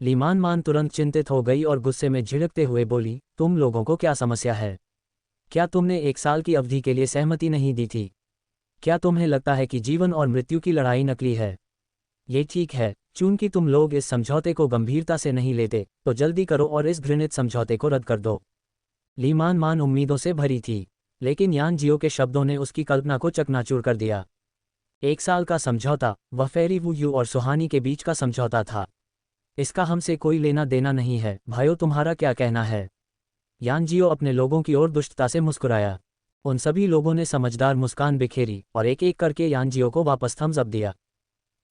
लीमान मान तुरंत चिंतित हो गई और गुस्से में झिड़कते हुए बोली, तुम लोगों को क्या समस्या है? क्या तुमने 1 साल की अवधि के लिए सहमति नहीं दी थी? क्या तुम्हें लगता है कि जीवन और मृत्यु की लड़ाई नकली है? ये ठीक है, चूंकि तुम लोग इस समझौते को गंभीरता से नहीं लेते, तो जल्दी करो और इस घृणित समझौते को रद्द कर दो। लीमान मान उम्मीदों से भरी थी, लेकिन यान जियो के शब्दों ने उसकी कल्पना को चकनाचूर कर दिया। 1 साल का समझौता, वह फेरी वू यू और सुहानी के बीच का समझौता था। इसका हमसे कोई लेना देना नहीं है। भाइयों, तुम्हारा क्या कहना है? यान जियो अपने लोगों की ओर दुष्टता से मुस्कुराया। उन सभी लोगों ने समझदार मुस्कान बिखेरी और एक एक करके यान जियो को वापस थम्स अप दिया।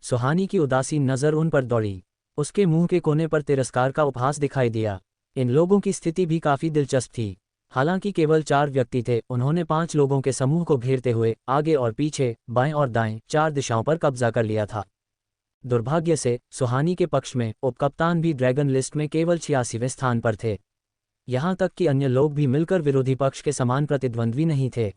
सुहानी की उदासीन नज़र उन पर दौड़ी। उसके मुंह के कोने पर तिरस्कार का उपहास दिखाई दिया। इन लोगों की स्थिति भी काफी दिलचस्प थी। हालांकि केवल 4 व्यक्ति थे, उन्होंने 5 लोगों के समूह को घेरते हुए आगे और पीछे, बाएं और दाएं 4 दिशाओं पर कब्जा कर लिया था। दुर्भाग्य से सुहानी के पक्ष में उपकप्तान भी ड्रैगन लिस्ट में केवल 86वें स्थान पर थे। यहां तक कि अन्य लोग भी मिलकर विरोधी पक्ष के समान प्रतिद्वंद्वी नहीं थे।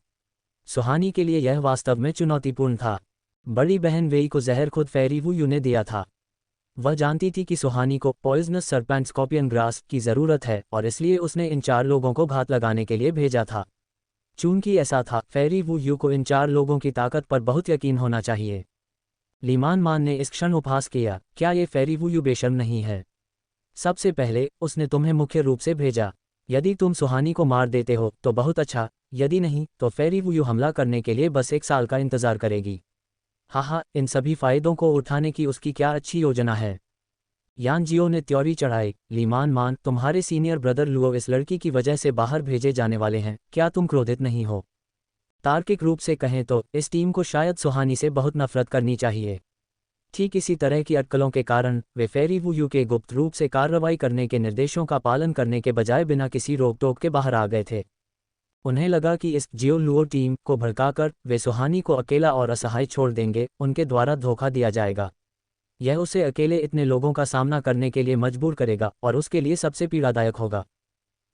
सुहानी के लिए यह वास्तव में चुनौतीपूर्ण था। बड़ी बहन वेई को जहर खुद फेरी वू यू ने दिया था। वह जानती थी कि सुहानी को पॉइजनस सरपेंट स्कॉर्पियन ग्रास की ज़रूरत है और इसलिए उसने इन 4 लोगों को घात लगाने के लिए भेजा था। चूंकि ऐसा था, फेरी वू यू को इन 4 लोगों की ताकत पर बहुत यकीन होना चाहिए। लीमान मान ने इस क्षण उपहास किया, क्या ये फेरी वू यू बेशर्म नहीं है? सबसे पहले उसने तुम्हें मुख्य रूप से भेजा। यदि तुम सुहानी को मार देते हो तो बहुत अच्छा, यदि नहीं तो फेरी वू यू हमला करने के लिए बस 1 साल का इंतजार करेगी। हाँ, इन सभी फायदों को उठाने की उसकी क्या अच्छी योजना है। यान जियो ने त्योरी चढ़ाई। लीमान मान, तुम्हारे सीनियर ब्रदर लुओ इस लड़की की वजह से बाहर भेजे जाने वाले हैं, क्या तुम क्रोधित नहीं हो? तार्किक रूप से कहें तो इस टीम को शायद सुहानी से बहुत नफरत करनी चाहिए। ठीक इसी तरह की अटकलों के कारण वे फेरी वू यू के गुप्त रूप से कार्रवाई करने के निर्देशों का पालन करने के बजाय बिना किसी रोक टोक के बाहर आ गए थे। उन्हें लगा कि इस जियो लुओ टीम को भड़काकर वे सुहानी को अकेला और असहाय छोड़ देंगे, उनके द्वारा धोखा दिया जाएगा। यह उसे अकेले इतने लोगों का सामना करने के लिए मजबूर करेगा और उसके लिए सबसे पीड़ादायक होगा।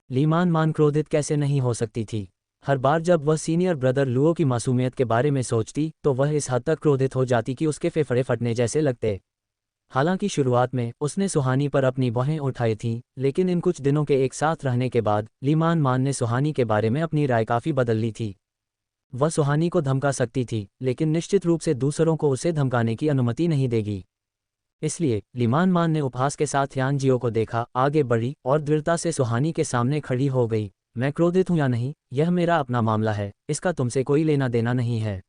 लीमान मान क्रोधित कैसे नहीं हो सकती थी? हर बार जब वह सीनियर ब्रदर लुओ की मासूमियत के बारे में सोचती तो वह इस हद तक क्रोधित हो जाती कि उसके फेफड़े फटने जैसे लगते। हालांकि शुरुआत में उसने सुहानी पर अपनी बाहें उठाई थीं, लेकिन इन कुछ दिनों के एक साथ रहने के बाद लीमान मान ने सुहानी के बारे में अपनी राय काफ़ी बदल ली थी। वह सुहानी को धमका सकती थी, लेकिन निश्चित रूप से दूसरों को उसे धमकाने की अनुमति नहीं देगी। इसलिए लीमान मान ने उपहास के साथ यान जियो को देखा, आगे बढ़ी और दृढ़ता से सुहानी के सामने खड़ी हो गई। मैं क्रोधित हूं या नहीं, यह मेरा अपना मामला है, इसका तुमसे कोई लेना देना नहीं है।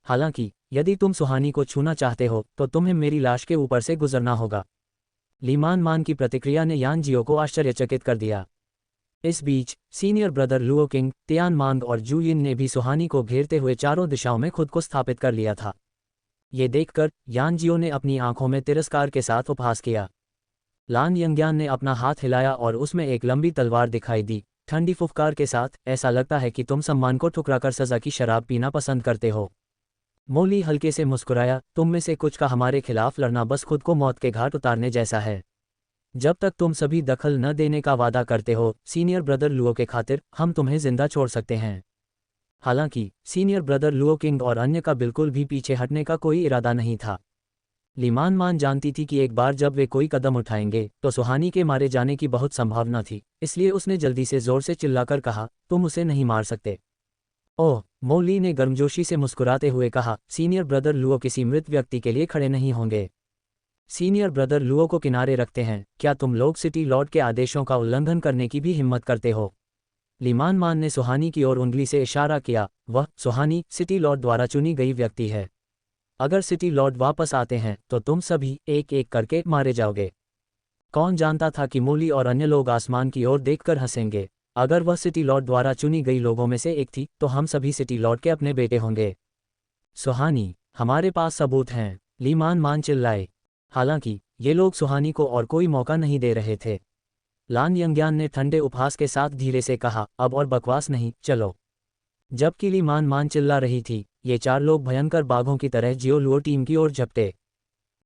हालांकि यदि तुम सुहानी को छूना चाहते हो तो तुम्हें मेरी लाश के ऊपर से गुजरना होगा। लीमान मान की प्रतिक्रिया ने यान जियो को आश्चर्यचकित कर दिया। इस बीच senior brother Luo Qing, Tian Mang और जू यिन ने भी सुहानी को घेरते हुए चारों दिशाओं में खुद को स्थापित कर लिया था। ये देखकर यान जियो ने अपनी आंखों में तिरस्कार के साथ उपहास किया। लान यंग्यान ने अपना हाथ हिलाया और उसमें एक लंबी तलवार दिखाई दी। ठंडी फुफकार के साथ, ऐसा लगता है कि तुम सम्मान को ठुकराकर सजा की शराब पीना पसंद करते हो। मोली हल्के से मुस्कुराया, तुम में से कुछ का हमारे खिलाफ लड़ना बस खुद को मौत के घाट उतारने जैसा है। जब तक तुम सभी दखल न देने का वादा करते हो सीनियर ब्रदर लुओ के खातिर, हम तुम्हें जिंदा छोड़ सकते हैं। हालांकि सीनियर ब्रदर लुओ किंग और अन्य का बिल्कुल भी पीछे हटने का कोई इरादा नहीं था। लीमान मान जानती थी कि एक बार जब वे कोई कदम उठाएंगे तो सुहानी के मारे जाने की बहुत संभावना थी, इसलिए उसने जल्दी से जोर से चिल्लाकर कहा, तुम उसे नहीं मार सकते। ओह, मोली ने गर्मजोशी से मुस्कुराते हुए कहा, सीनियर ब्रदर लुओ किसी मृत व्यक्ति के लिए खड़े नहीं होंगे। सीनियर ब्रदर लुओ को किनारे रखते हैं, क्या तुम लोग सिटी लॉर्ड के आदेशों का उल्लंघन करने की भी हिम्मत करते हो? लीमान मान ने सुहानी की ओर उंगली से इशारा किया, वह सुहानी सिटी लॉर्ड द्वारा चुनी गई व्यक्ति है। अगर सिटी लॉर्ड वापस आते हैं तो तुम सभी एक एक करके मारे जाओगे। कौन जानता था कि मोली और अन्य लोग आसमान की ओर देखकर हंसेंगे। अगर वह सिटी लॉर्ड द्वारा चुनी गई लोगों में से एक थी तो हम सभी सिटी लॉर्ड के अपने बेटे होंगे। सुहानी, हमारे पास सबूत हैं, लीमान मान चिल्लाए। हालांकि ये लोग सुहानी को और कोई मौका नहीं दे रहे थे। लान यंग्यान ने ठंडे उपहास के साथ धीरे से कहा, अब और बकवास नहीं, चलो। जबकि लीमान मान चिल्ला रही थी, ये 4 लोग भयंकर बाघों की तरह जियो लुओ टीम की ओर झपटे।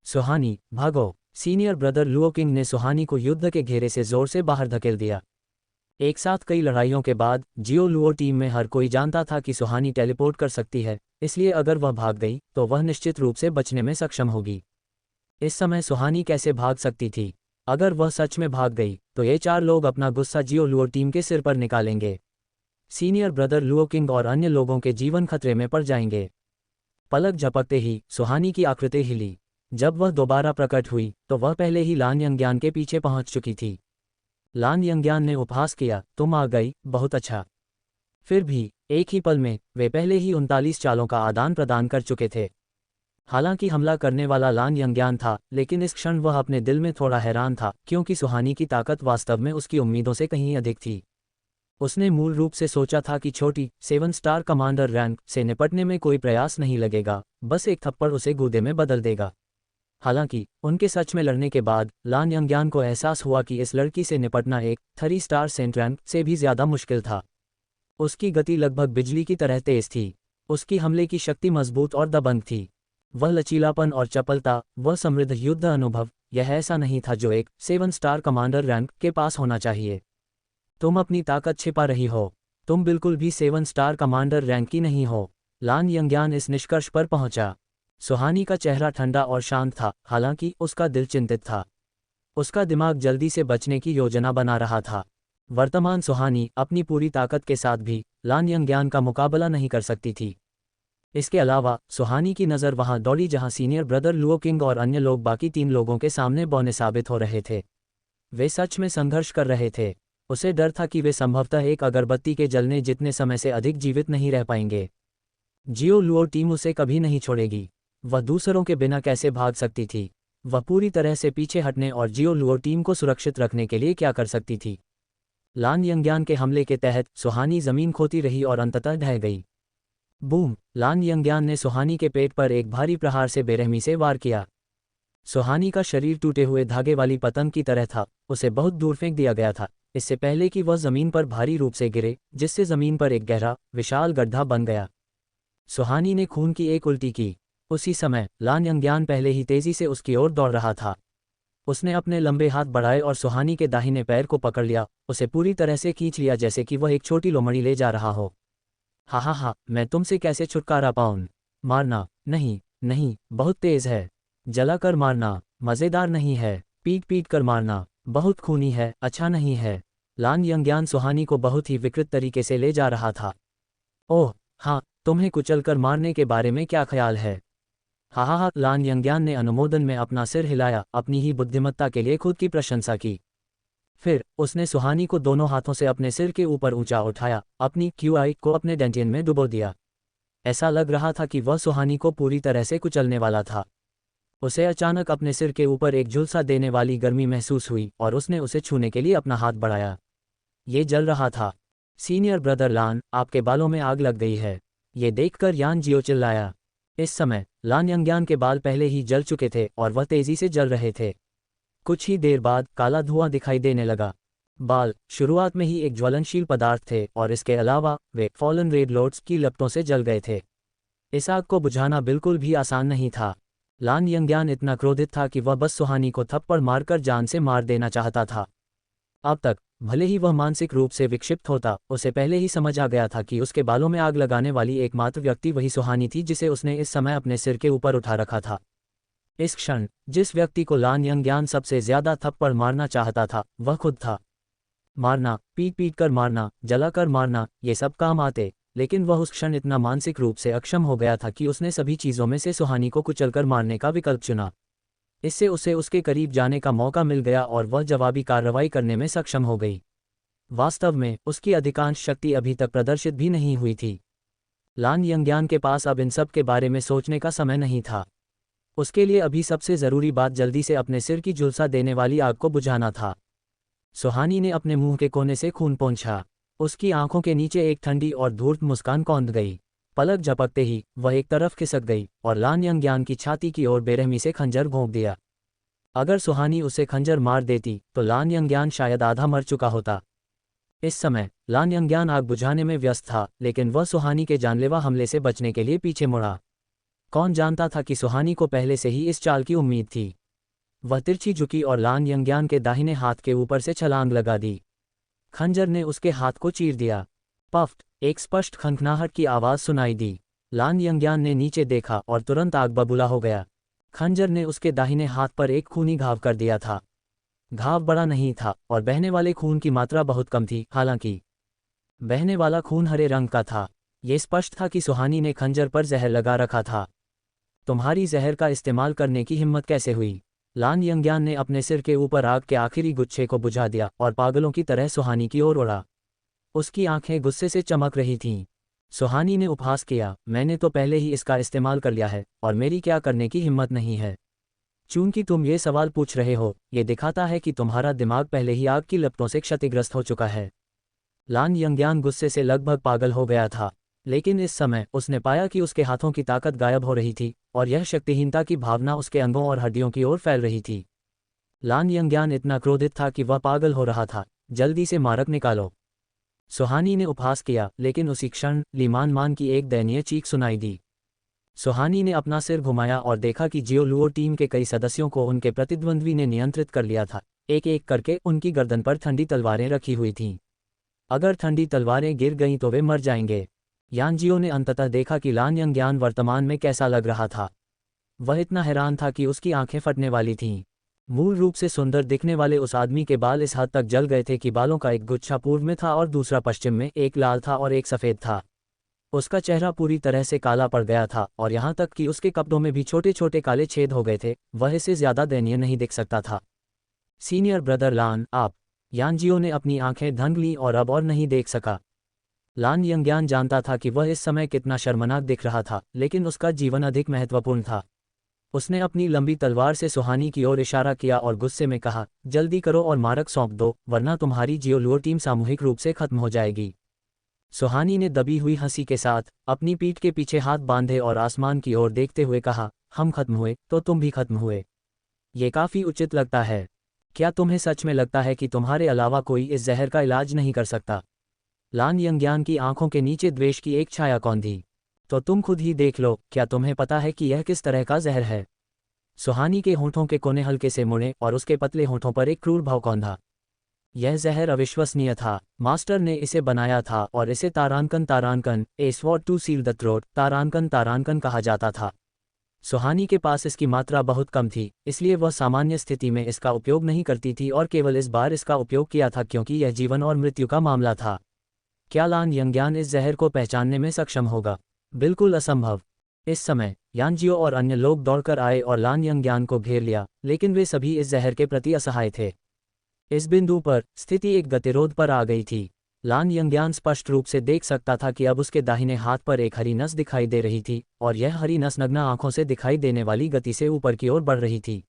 सुहानी, भागो! सीनियर ब्रदर लुओ किंग ने सुहानी को युद्ध के घेरे से जोर से बाहर धकेल दिया। एक साथ कई लड़ाइयों के बाद जियो लुओ टीम में हर कोई जानता था कि सुहानी टेलीपोर्ट कर सकती है, इसलिए अगर वह भाग गई तो वह निश्चित रूप से बचने में सक्षम होगी। इस समय सुहानी कैसे भाग सकती थी? अगर वह सच में भाग गई तो ये 4 लोग अपना गुस्सा जियो लुओ टीम के सिर पर निकालेंगे। सीनियर ब्रदर लुओ किंग और अन्य लोगों के जीवन खतरे में पड़ जाएंगे। पलक झपकते ही सुहानी की आकृति हिली। जब वह दोबारा प्रकट हुई तो वह पहले ही लान यंग्यान के पीछे पहुंच चुकी थी। लान यंग्यान ने उपहास किया, तुम आ गई, बहुत अच्छा। फिर भी एक ही पल में वे पहले ही 39 चालों का आदान प्रदान कर चुके थे। हालांकि हमला करने वाला लान यंग्यान था, लेकिन इस क्षण वह अपने दिल में थोड़ा हैरान था, क्योंकि सुहानी की ताकत वास्तव में उसकी उम्मीदों से कहीं अधिक थी। उसने मूल रूप से सोचा था कि छोटी 7 स्टार कमांडर रैंक से निपटने में कोई प्रयास नहीं लगेगा, बस एक थप्पड़ उसे गूदे में बदल देगा। हालांकि उनके सच में लड़ने के बाद लान यंग्यान को एहसास हुआ कि इस लड़की से निपटना एक 3 स्टार सेंट रैंक से भी ज्यादा मुश्किल था। उसकी गति लगभग बिजली की तरह तेज थी। उसकी हमले की शक्ति मजबूत और दबंग थी। वह लचीलापन और चपलता, वह समृद्ध युद्ध अनुभव, यह ऐसा नहीं था जो एक 7 स्टार कमांडर रैंक के पास होना चाहिए। तुम अपनी ताकत छिपा रही हो। तुम बिल्कुल भी 7 स्टार कमांडर रैंक की नहीं हो। लान यंग्यान इस निष्कर्ष पर पहुंचा। सुहानी का चेहरा ठंडा और शांत था, हालांकि उसका दिल चिंतित था। उसका दिमाग जल्दी से बचने की योजना बना रहा था। वर्तमान सुहानी अपनी पूरी ताकत के साथ भी लान यंग्यान का मुकाबला नहीं कर सकती थी। इसके अलावा सुहानी की नज़र वहां दौड़ी जहां सीनियर ब्रदर लुओ किंग और अन्य लोग बाकी 3 लोगों के सामने बौने साबित हो रहे थे। वे सच में संघर्ष कर रहे थे। उसे डर था कि वे संभवतः एक अगरबत्ती के जलने जितने समय से अधिक जीवित नहीं रह पाएंगे। जियो लुओ टीम उसे कभी नहीं छोड़ेगी। वह दूसरों के बिना कैसे भाग सकती थी? वह पूरी तरह से पीछे हटने और जियो लुओ टीम को सुरक्षित रखने के लिए क्या कर सकती थी? लान यंग्यान के हमले के तहत सुहानी जमीन खोती रही और अंततः ढह गई। बूम! लान यंग्यान ने सुहानी के पेट पर एक भारी प्रहार से बेरहमी से वार किया। सुहानी का शरीर टूटे हुए धागे वाली पतंग की तरह था, उसे बहुत दूर फेंक दिया गया था, इससे पहले कि वह जमीन पर भारी रूप से गिरे, जिससे जमीन पर एक गहरा, विशाल गड्ढा बन गया। सुहानी ने खून की एक उल्टी की। उसी समय लान यंग्यान पहले ही तेजी से उसकी ओर दौड़ रहा था। उसने अपने लंबे हाथ बढ़ाए और सुहानी के दाहिने पैर को पकड़ लिया, उसे पूरी तरह से खींच लिया जैसे कि वह एक छोटी लोमड़ी ले जा रहा हो। हा हा हा, मैं तुमसे कैसे छुटकारा पाऊं? मारना? नहीं नहीं, बहुत तेज है। जलाकर मारना? मज़ेदार नहीं है। पीट पीट कर मारना? बहुत खूनी है, अच्छा नहीं है। लान यंग्यान सुहानी को बहुत ही विकृत तरीके से ले जा रहा था। ओह हाँ, तुम्हें कुचलकर मारने के बारे में क्या ख्याल है? हा हा हा, लान यंग्यान ने अनुमोदन में अपना सिर हिलाया, अपनी ही बुद्धिमत्ता के लिए खुद की प्रशंसा की। फिर उसने सुहानी को दोनों हाथों से अपने सिर के ऊपर ऊंचा उठाया, अपनी क्यूआई को अपने डेंटियन में डुबो दिया। ऐसा लग रहा था कि वह सुहानी को पूरी तरह से कुचलने वाला था। उसे अचानक अपने सिर के ऊपर एक झुलसा देने वाली गर्मी महसूस हुई और उसने उसे छूने के लिए अपना हाथ बढ़ाया। ये जल रहा था। सीनियर ब्रदर लान, आपके बालों में आग लग गई है। ये देखकर यान जियो चिल्लाया। इस समय लान यंग्यान के बाल पहले ही जल चुके थे और वह तेजी से जल रहे थे। कुछ ही देर बाद काला धुआं दिखाई देने लगा। बाल शुरुआत में ही एक ज्वलनशील पदार्थ थे और इसके अलावा वे फॉलन रेड लॉर्ड्स की लपटों से जल गए थे। इस आग को बुझाना बिल्कुल भी आसान नहीं था। लान यंग्यान इतना क्रोधित था कि वह बस सुहानी को थप्पड़ मारकर जान से मार देना चाहता था। अब तक भले ही वह मानसिक रूप से विक्षिप्त होता, उसे पहले ही समझ आ गया था कि उसके बालों में आग लगाने वाली एकमात्र व्यक्ति वही सुहानी थी जिसे उसने इस समय अपने सिर के ऊपर उठा रखा था। इस क्षण जिस व्यक्ति को लान यंग्यान सबसे ज्यादा थप्पड़ मारना चाहता था, वह खुद था। मारना, पीट पीट कर मारना, जलाकर मारना, ये सब काम आते, लेकिन वह उस क्षण इतना मानसिक रूप से अक्षम हो गया था कि उसने सभी चीज़ों में से सुहानी को कुचलकर मारने का विकल्प चुना। इससे उसे उसके करीब जाने का मौका मिल गया और वह जवाबी कार्रवाई करने में सक्षम हो गई। वास्तव में उसकी अधिकांश शक्ति अभी तक प्रदर्शित भी नहीं हुई थी। लान यंग्यान के पास अब इन सब के बारे में सोचने का समय नहीं था। उसके लिए अभी सबसे ज़रूरी बात जल्दी से अपने सिर की झुलसा देने वाली आग को बुझाना था। सुहानी ने अपने मुंह के कोने से खून पोंछा। उसकी आंखों के नीचे एक ठंडी और धूर्त मुस्कान कौंध गई। पलक झपकते ही वह एक तरफ खिसक गई और लान यंग्यान की छाती की ओर बेरहमी से खंजर घोंप दिया। अगर सुहानी उसे खंजर मार देती तो लान यंग्यान शायद आधा मर चुका होता। इस समय लान यंग्यान आग बुझाने में व्यस्त था, लेकिन वह सुहानी के जानलेवा हमले से बचने के लिए पीछे मुड़ा। कौन जानता था कि सुहानी को पहले से ही इस चाल की उम्मीद थी। वह तिरछी झुकी और लान यंग्यान के दाहिने हाथ के ऊपर से छलांग लगा दी। खंजर ने उसके हाथ को चीर दिया। पफ्ट! एक स्पष्ट खनखनाहट की आवाज़ सुनाई दी। लान यंग्यान ने नीचे देखा और तुरंत आग बबूला हो गया। खंजर ने उसके दाहिने हाथ पर एक खूनी घाव कर दिया था। घाव बड़ा नहीं था और बहने वाले खून की मात्रा बहुत कम थी। हालांकि बहने वाला खून हरे रंग का था। ये स्पष्ट था कि सुहानी ने खंजर पर जहर लगा रखा था। तुम्हारी जहर का इस्तेमाल करने की हिम्मत कैसे हुई? लान यंग्यान ने अपने सिर के ऊपर आग के आखिरी गुच्छे को बुझा दिया और पागलों की तरह सुहानी की ओर उड़ा। उसकी आंखें गुस्से से चमक रही थीं। सुहानी ने उपहास किया, मैंने तो पहले ही इसका इस्तेमाल कर लिया है और मेरी क्या करने की हिम्मत नहीं है। चूंकि तुम ये सवाल पूछ रहे हो, ये दिखाता है कि तुम्हारा दिमाग पहले ही आग की लपटों से क्षतिग्रस्त हो चुका है। लान यंग्यान गुस्से से लगभग पागल हो गया था, लेकिन इस समय उसने पाया कि उसके हाथों की ताकत गायब हो रही थी और यह शक्तिहीनता की भावना उसके अंगों और हड्डियों की ओर फैल रही थी। लान यंग्यान इतना क्रोधित था कि वह पागल हो रहा था। जल्दी से मारक निकालो। सुहानी ने उपहास किया, लेकिन उसी क्षण लीमान मान की एक दयनीय चीख सुनाई दी। सुहानी ने अपना सिर घुमाया और देखा कि जियो लुओ टीम के कई सदस्यों को उनके प्रतिद्वंद्वी ने नियंत्रित कर लिया था। एक एक करके उनकी गर्दन पर ठंडी तलवारें रखी हुई थीं। अगर ठंडी तलवारें गिर गईं तो वे मर जाएंगे। यानजियो ने अंततः देखा कि लान यंग्यान वर्तमान में कैसा लग रहा था। वह इतना हैरान था कि उसकी आंखें फटने वाली थीं। मूल रूप से सुंदर दिखने वाले उस आदमी के बाल इस हद तक जल गए थे कि बालों का एक गुच्छा पूर्व में था और दूसरा पश्चिम में, एक लाल था और एक सफ़ेद था। उसका चेहरा पूरी तरह से काला पड़ गया था और यहाँ तक कि उसके कपड़ों में भी छोटे छोटे काले छेद हो गए थे। वह इससे ज़्यादा दयनीय नहीं दिख सकता था। सीनियर ब्रदर लान, आप। यानजियो ने अपनी आंखें ढंग लीं और अब और नहीं देख सका। लान यंग्यान जानता था कि वह इस समय कितना शर्मनाक दिख रहा था, लेकिन उसका जीवन अधिक महत्वपूर्ण था। उसने अपनी लंबी तलवार से सुहानी की ओर इशारा किया और गुस्से में कहा, जल्दी करो और मारक सौंप दो, वरना तुम्हारी जियो लुओ टीम सामूहिक रूप से खत्म हो जाएगी। सुहानी ने दबी हुई हंसी के साथ अपनी पीठ के पीछे हाथ बांधे और आसमान की ओर देखते हुए कहा, हम खत्म हुए तो तुम भी खत्म हुए। ये काफ़ी उचित लगता है। क्या तुम्हें सच में लगता है कि तुम्हारे अलावा कोई इस जहर का इलाज नहीं कर सकता? लान यंग्यान की आंखों के नीचे द्वेष की एक छाया कौन थी। तो तुम खुद ही देख लो, क्या तुम्हें पता है कि यह किस तरह का जहर है? सुहानी के होंठों के कोने हल्के से मुड़े और उसके पतले होंठों पर एक क्रूर भाव कौंधा। यह जहर अविश्वसनीय था। मास्टर ने इसे बनाया था और इसे तारांकन a sword to seal the throat तारांकन कहा जाता था। सुहानी के पास इसकी मात्रा बहुत कम थी, इसलिए वह सामान्य स्थिति में इसका उपयोग नहीं करती थी और केवल इस बार इसका उपयोग किया था क्योंकि यह जीवन और मृत्यु का मामला था। क्या लान यंग्यान इस जहर को पहचानने में सक्षम होगा? बिल्कुल असंभव। इस समय यानजियो और अन्य लोग दौड़कर आए और लान यंग्यान को घेर लिया, लेकिन वे सभी इस जहर के प्रति असहाय थे। इस बिंदु पर स्थिति एक गतिरोध पर आ गई थी। लान यंग्यान स्पष्ट रूप से देख सकता था कि अब उसके दाहिने हाथ पर एक हरी नस दिखाई दे रही थी और यह हरी नस नग्न आंखों से दिखाई देने वाली गति से ऊपर की ओर बढ़ रही थी।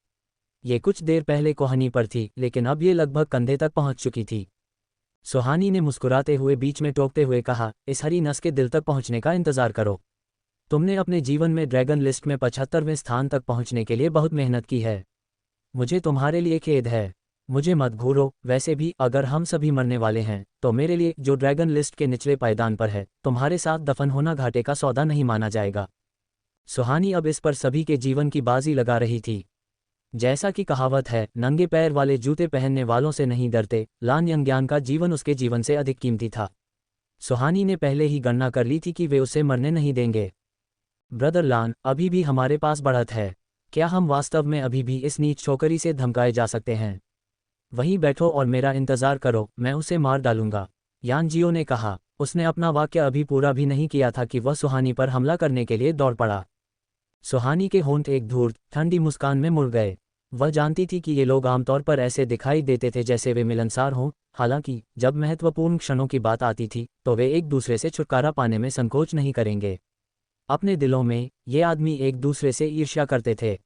ये कुछ देर पहले कोहनी पर थी, लेकिन अब ये लगभग कंधे तक पहुंच चुकी थी। सुहानी ने मुस्कुराते हुए बीच में टोकते हुए कहा, इस हरी नस के दिल तक पहुंचने का इंतजार करो। तुमने अपने जीवन में ड्रैगन लिस्ट में 75वें स्थान तक पहुंचने के लिए बहुत मेहनत की है। मुझे तुम्हारे लिए खेद है। मुझे मत घूरो। वैसे भी अगर हम सभी मरने वाले हैं तो मेरे लिए, जो ड्रैगन लिस्ट के निचले पायदान पर है, तुम्हारे साथ दफन होना घाटे का सौदा नहीं माना जाएगा। सुहानी अब इस पर सभी के जीवन की बाजी लगा रही थी। जैसा कि कहावत है, नंगे पैर वाले जूते पहनने वालों से नहीं डरते। लान यंग्यान का जीवन उसके जीवन से अधिक कीमती था। सुहानी ने पहले ही गणना कर ली थी कि वे उसे मरने नहीं देंगे। ब्रदर लान, अभी भी हमारे पास बढ़त है। क्या हम वास्तव में अभी भी इस नीच छोकरी से धमकाए जा सकते हैं? वहीं बैठो और मेरा इंतजार करो, मैं उसे मार डालूंगा। यानजियो ने कहा। उसने अपना वाक्य अभी पूरा भी नहीं किया था कि वह सुहानी पर हमला करने के लिए दौड़ पड़ा। सुहानी के होंठ एक धूर्त ठंडी मुस्कान में मुड़ गए। वह जानती थी कि ये लोग आमतौर पर ऐसे दिखाई देते थे जैसे वे मिलनसार हों, हालांकि जब महत्वपूर्ण क्षणों की बात आती थी तो वे एक दूसरे से छुटकारा पाने में संकोच नहीं करेंगे। अपने दिलों में ये आदमी एक दूसरे से ईर्ष्या करते थे।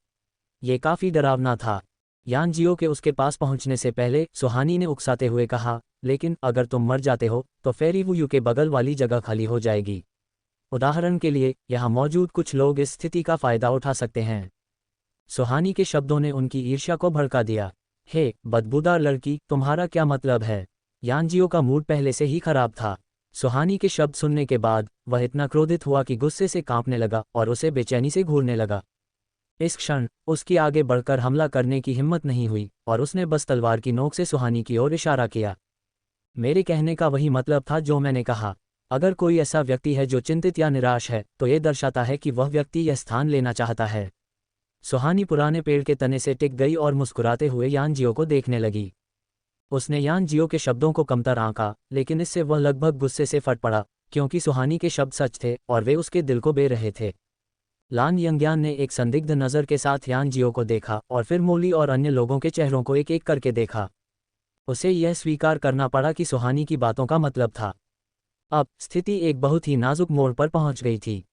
ये काफ़ी डरावना था। यानजियो के उसके पास पहुंचने से पहले सुहानी ने उकसाते हुए कहा, लेकिन अगर तुम मर जाते हो तो फेरीवुयू के बगल वाली जगह खाली हो जाएगी। उदाहरण के लिए, यहाँ मौजूद कुछ लोग इस स्थिति का फायदा उठा सकते हैं। सुहानी के शब्दों ने उनकी ईर्ष्या को भड़का दिया। हे बदबूदार लड़की, तुम्हारा क्या मतलब है? यानजियो का मूड पहले से ही खराब था। सुहानी के शब्द सुनने के बाद वह इतना क्रोधित हुआ कि गुस्से से कांपने लगा और उसे बेचैनी से घूरने लगा। इस क्षण उसकी आगे बढ़कर हमला करने की हिम्मत नहीं हुई और उसने बस तलवार की नोक से सुहानी की ओर इशारा किया। मेरे कहने का वही मतलब था जो मैंने कहा। अगर कोई ऐसा व्यक्ति है जो चिंतित या निराश है तो ये दर्शाता है कि वह व्यक्ति यह स्थान लेना चाहता है। सुहानी पुराने पेड़ के तने से टिक गई और मुस्कुराते हुए यान जियो को देखने लगी। उसने यान जियो के शब्दों को कमतर आंका, लेकिन इससे वह लगभग गुस्से से फट पड़ा, क्योंकि सुहानी के शब्द सच थे और वे उसके दिल को बे रहे थे। लान यंग्यान ने एक संदिग्ध नज़र के साथ यान जियो को देखा और फिर मोली और अन्य लोगों के चेहरों को एक एक करके देखा। उसे यह स्वीकार करना पड़ा कि सुहानी की बातों का मतलब था। अब स्थिति एक बहुत ही नाजुक मोड़ पर पहुंच गई थी।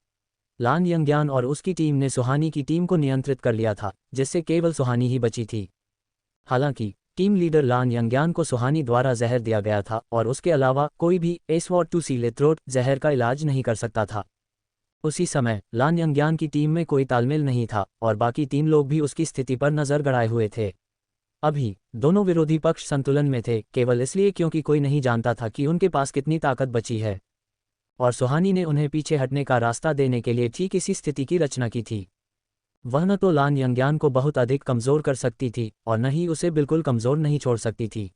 लान यंग्यान और उसकी टीम ने सुहानी की टीम को नियंत्रित कर लिया था, जिससे केवल सुहानी ही बची थी। हालांकि टीम लीडर लान यंग्यान को सुहानी द्वारा जहर दिया गया था और उसके अलावा कोई भी एसवॉट टू सीले थ्रोट जहर का इलाज नहीं कर सकता था। उसी समय लान यंग्यान की टीम में कोई तालमेल नहीं था और बाकी 3 लोग भी उसकी स्थिति पर नजर गड़ाए हुए थे। अभी दोनों विरोधी पक्ष संतुलन में थे, केवल इसलिए क्योंकि कोई नहीं जानता था कि उनके पास कितनी ताकत बची है, और सुहानी ने उन्हें पीछे हटने का रास्ता देने के लिए ठीक इसी स्थिति की रचना की थी। वह न तो लान यंग्यान को बहुत अधिक कमज़ोर कर सकती थी और न ही उसे बिल्कुल कमज़ोर नहीं छोड़ सकती थी।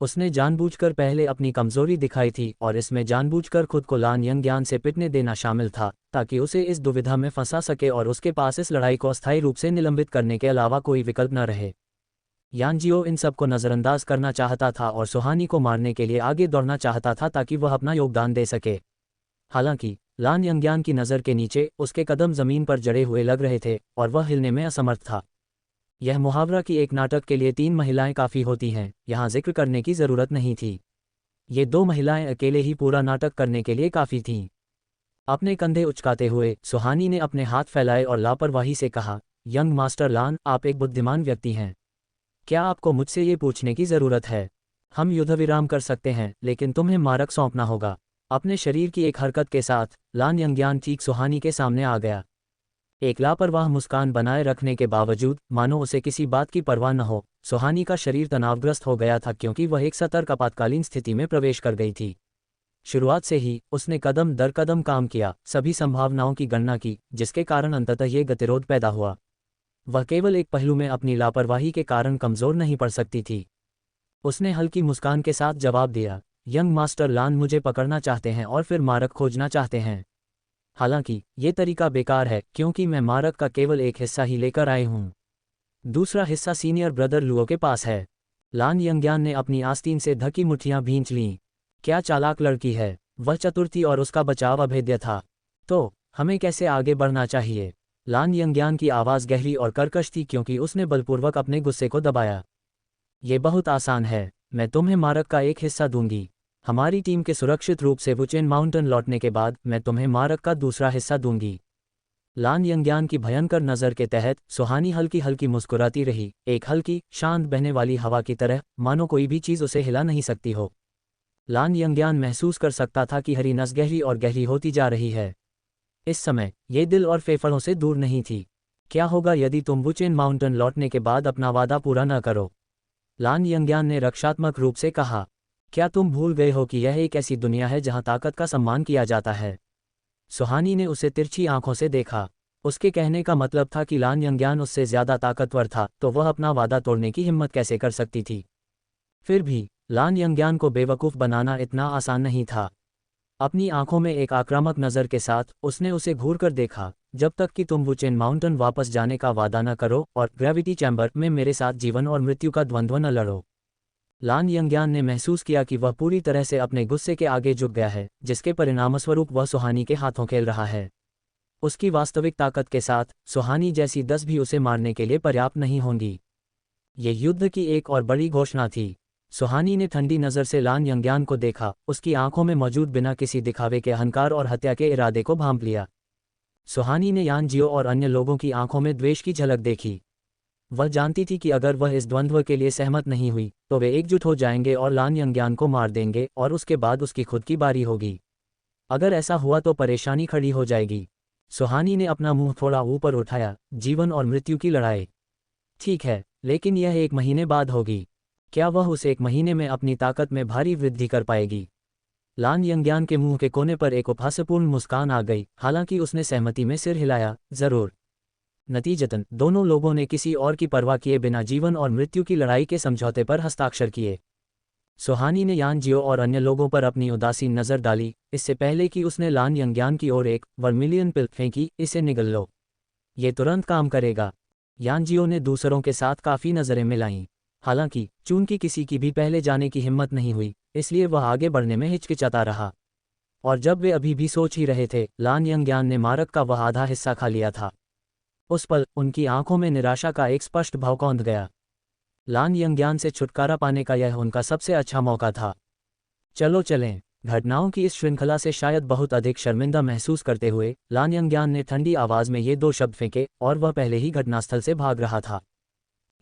उसने जानबूझकर पहले अपनी कमज़ोरी दिखाई थी और इसमें जानबूझकर खुद को लान यंग्यान से पिटने देना शामिल था, ताकि उसे इस दुविधा में फंसा सके और उसके पास इस लड़ाई को अस्थायी रूप से निलंबित करने के अलावा कोई विकल्प न रहे। यान जियो इन सब को नज़रअंदाज करना चाहता था और सुहानी को मारने के लिए आगे दौड़ना चाहता था ताकि वह अपना योगदान दे सके। हालांकि लान यंग्यान की नज़र के नीचे उसके कदम ज़मीन पर जड़े हुए लग रहे थे और वह हिलने में असमर्थ था। यह मुहावरा कि एक नाटक के लिए 3 महिलाएं काफ़ी होती हैं, यहाँ जिक्र करने की ज़रूरत नहीं थी। ये 2 महिलाएं अकेले ही पूरा नाटक करने के लिए काफ़ी थीं। अपने कंधे उचकाते हुए सुहानी ने अपने हाथ फैलाए और लापरवाही से कहा, यंग मास्टर लान, आप एक बुद्धिमान व्यक्ति हैं। क्या आपको मुझसे ये पूछने की ज़रूरत है? हम युद्धविराम कर सकते हैं, लेकिन तुम्हें मारक सौंपना होगा। अपने शरीर की एक हरकत के साथ लान यंग्यान ठीक सुहानी के सामने आ गया। एक लापरवाह मुस्कान बनाए रखने के बावजूद, मानो उसे किसी बात की परवाह न हो, सुहानी का शरीर तनावग्रस्त हो गया था क्योंकि वह एक सतर्क आपातकालीन स्थिति में प्रवेश कर गई थी। शुरुआत से ही उसने कदम दर कदम काम किया, सभी संभावनाओं की गणना की, जिसके कारण अंततः ये गतिरोध पैदा हुआ। वह केवल एक पहलू में अपनी लापरवाही के कारण कमज़ोर नहीं पड़ सकती थी। उसने हल्की मुस्कान के साथ जवाब दिया, यंग मास्टर लान, मुझे पकड़ना चाहते हैं और फिर मारक खोजना चाहते हैं। हालांकि ये तरीका बेकार है, क्योंकि मैं मारक का केवल एक हिस्सा ही लेकर आए हूँ। दूसरा हिस्सा सीनियर ब्रदर लुओ के पास है। लान यंग्यान ने अपनी आस्तीन से ढकी मुट्ठियां भींच लीं। क्या चालाक लड़की है! वह चतुर थी और उसका बचाव अभेद्य था। तो हमें कैसे आगे बढ़ना चाहिए? लान यंग्यान की आवाज़ गहरी और कर्कश थी क्योंकि उसने बलपूर्वक अपने गुस्से को दबाया। ये बहुत आसान है, मैं तुम्हें मारक का एक हिस्सा दूंगी। हमारी टीम के सुरक्षित रूप से वुचेन माउंटेन लौटने के बाद मैं तुम्हें मारक का दूसरा हिस्सा दूंगी। लान यंग्यान की भयंकर नज़र के तहत सुहानी हल्की हल्की मुस्कुराती रही, एक हल्की शांत बहने वाली हवा की तरह, मानो कोई भी चीज़ उसे हिला नहीं सकती हो। लान यंग्यान महसूस कर सकता था कि हरी नस गहरी और गहरी होती जा रही है। इस समय ये दिल और फेफड़ों से दूर नहीं थी। क्या होगा यदि तुम वुचेन माउंटेन लौटने के बाद अपना वादा पूरा न करो? लान यंग्यान ने रक्षात्मक रूप से कहा, क्या तुम भूल गए हो कि यह एक ऐसी दुनिया है जहां ताकत का सम्मान किया जाता है? सुहानी ने उसे तिरछी आंखों से देखा। उसके कहने का मतलब था कि लान यंग्यान उससे ज़्यादा ताकतवर था, तो वह अपना वादा तोड़ने की हिम्मत कैसे कर सकती थी? फिर भी लान यंग्यान को बेवकूफ़ बनाना इतना आसान नहीं था। अपनी आंखों में एक आक्रामक नज़र के साथ उसने उसे घूरकर देखा, जब तक कि तुम वुचेन माउंटेन वापस जाने का वादा न करो और ग्रेविटी चैम्बर में मेरे साथ जीवन और मृत्यु का द्वंद्व न लड़ो। लान यंग्यान ने महसूस किया कि वह पूरी तरह से अपने गुस्से के आगे झुक गया है, जिसके परिणामस्वरूप वह सुहानी के हाथों खेल रहा है। उसकी वास्तविक ताकत के साथ सुहानी जैसी 10 भी उसे मारने के लिए पर्याप्त नहीं होंगी। ये युद्ध की एक और बड़ी घोषणा थी। सुहानी ने ठंडी नज़र से लान यंग्यान को देखा, उसकी आंखों में मौजूद बिना किसी दिखावे के अहंकार और हत्या के इरादे को भांप लिया। सुहानी ने यान जियो और अन्य लोगों की आंखों में द्वेष की झलक देखी। वह जानती थी कि अगर वह इस द्वंद्व के लिए सहमत नहीं हुई तो वे एकजुट हो जाएंगे और लान यंग्यान को मार देंगे और उसके बाद उसकी खुद की बारी होगी। अगर ऐसा हुआ तो परेशानी खड़ी हो जाएगी। सुहानी ने अपना मुंह थोड़ा ऊपर उठाया, जीवन और मृत्यु की लड़ाई। ठीक है, लेकिन यह 1 महीने बाद होगी। क्या वह उस 1 महीने में अपनी ताकत में भारी वृद्धि कर पाएगी? लान यंग्यान के मुंह के कोने पर एक उपहासपूर्ण मुस्कान आ गई, हालांकि उसने सहमति में सिर हिलाया, जरूर। नतीजतन दोनों लोगों ने किसी और की परवाह किए बिना जीवन और मृत्यु की लड़ाई के समझौते पर हस्ताक्षर किए। सुहानी ने यान जियो और अन्य लोगों पर अपनी उदासीन नज़र डाली, इससे पहले कि उसने लान यंग्यान की ओर एक वर्मिलियन पिल फेंकी, इसे निगल लो। ये तुरंत काम करेगा। यानजियो ने दूसरों के साथ काफ़ी नज़रें मिलाईं। हालांकि चून की किसी की भी पहले जाने की हिम्मत नहीं हुई, इसलिए वह आगे बढ़ने में हिचकिचाता रहा। और जब वे अभी भी सोच ही रहे थे, लान यंग्यान ने मार्ग का वह आधा हिस्सा खा लिया था। उस पल उनकी आंखों में निराशा का एक स्पष्ट भाव कौंध गया। लान यंग्यान से छुटकारा पाने का यह उनका सबसे अच्छा मौका था। चलो चलें। घटनाओं की इस श्रृंखला से शायद बहुत अधिक शर्मिंदा महसूस करते हुए लान यंग्यान ने ठंडी आवाज़ में ये 2 शब्द फेंके, और वह पहले ही घटनास्थल से भाग रहा था।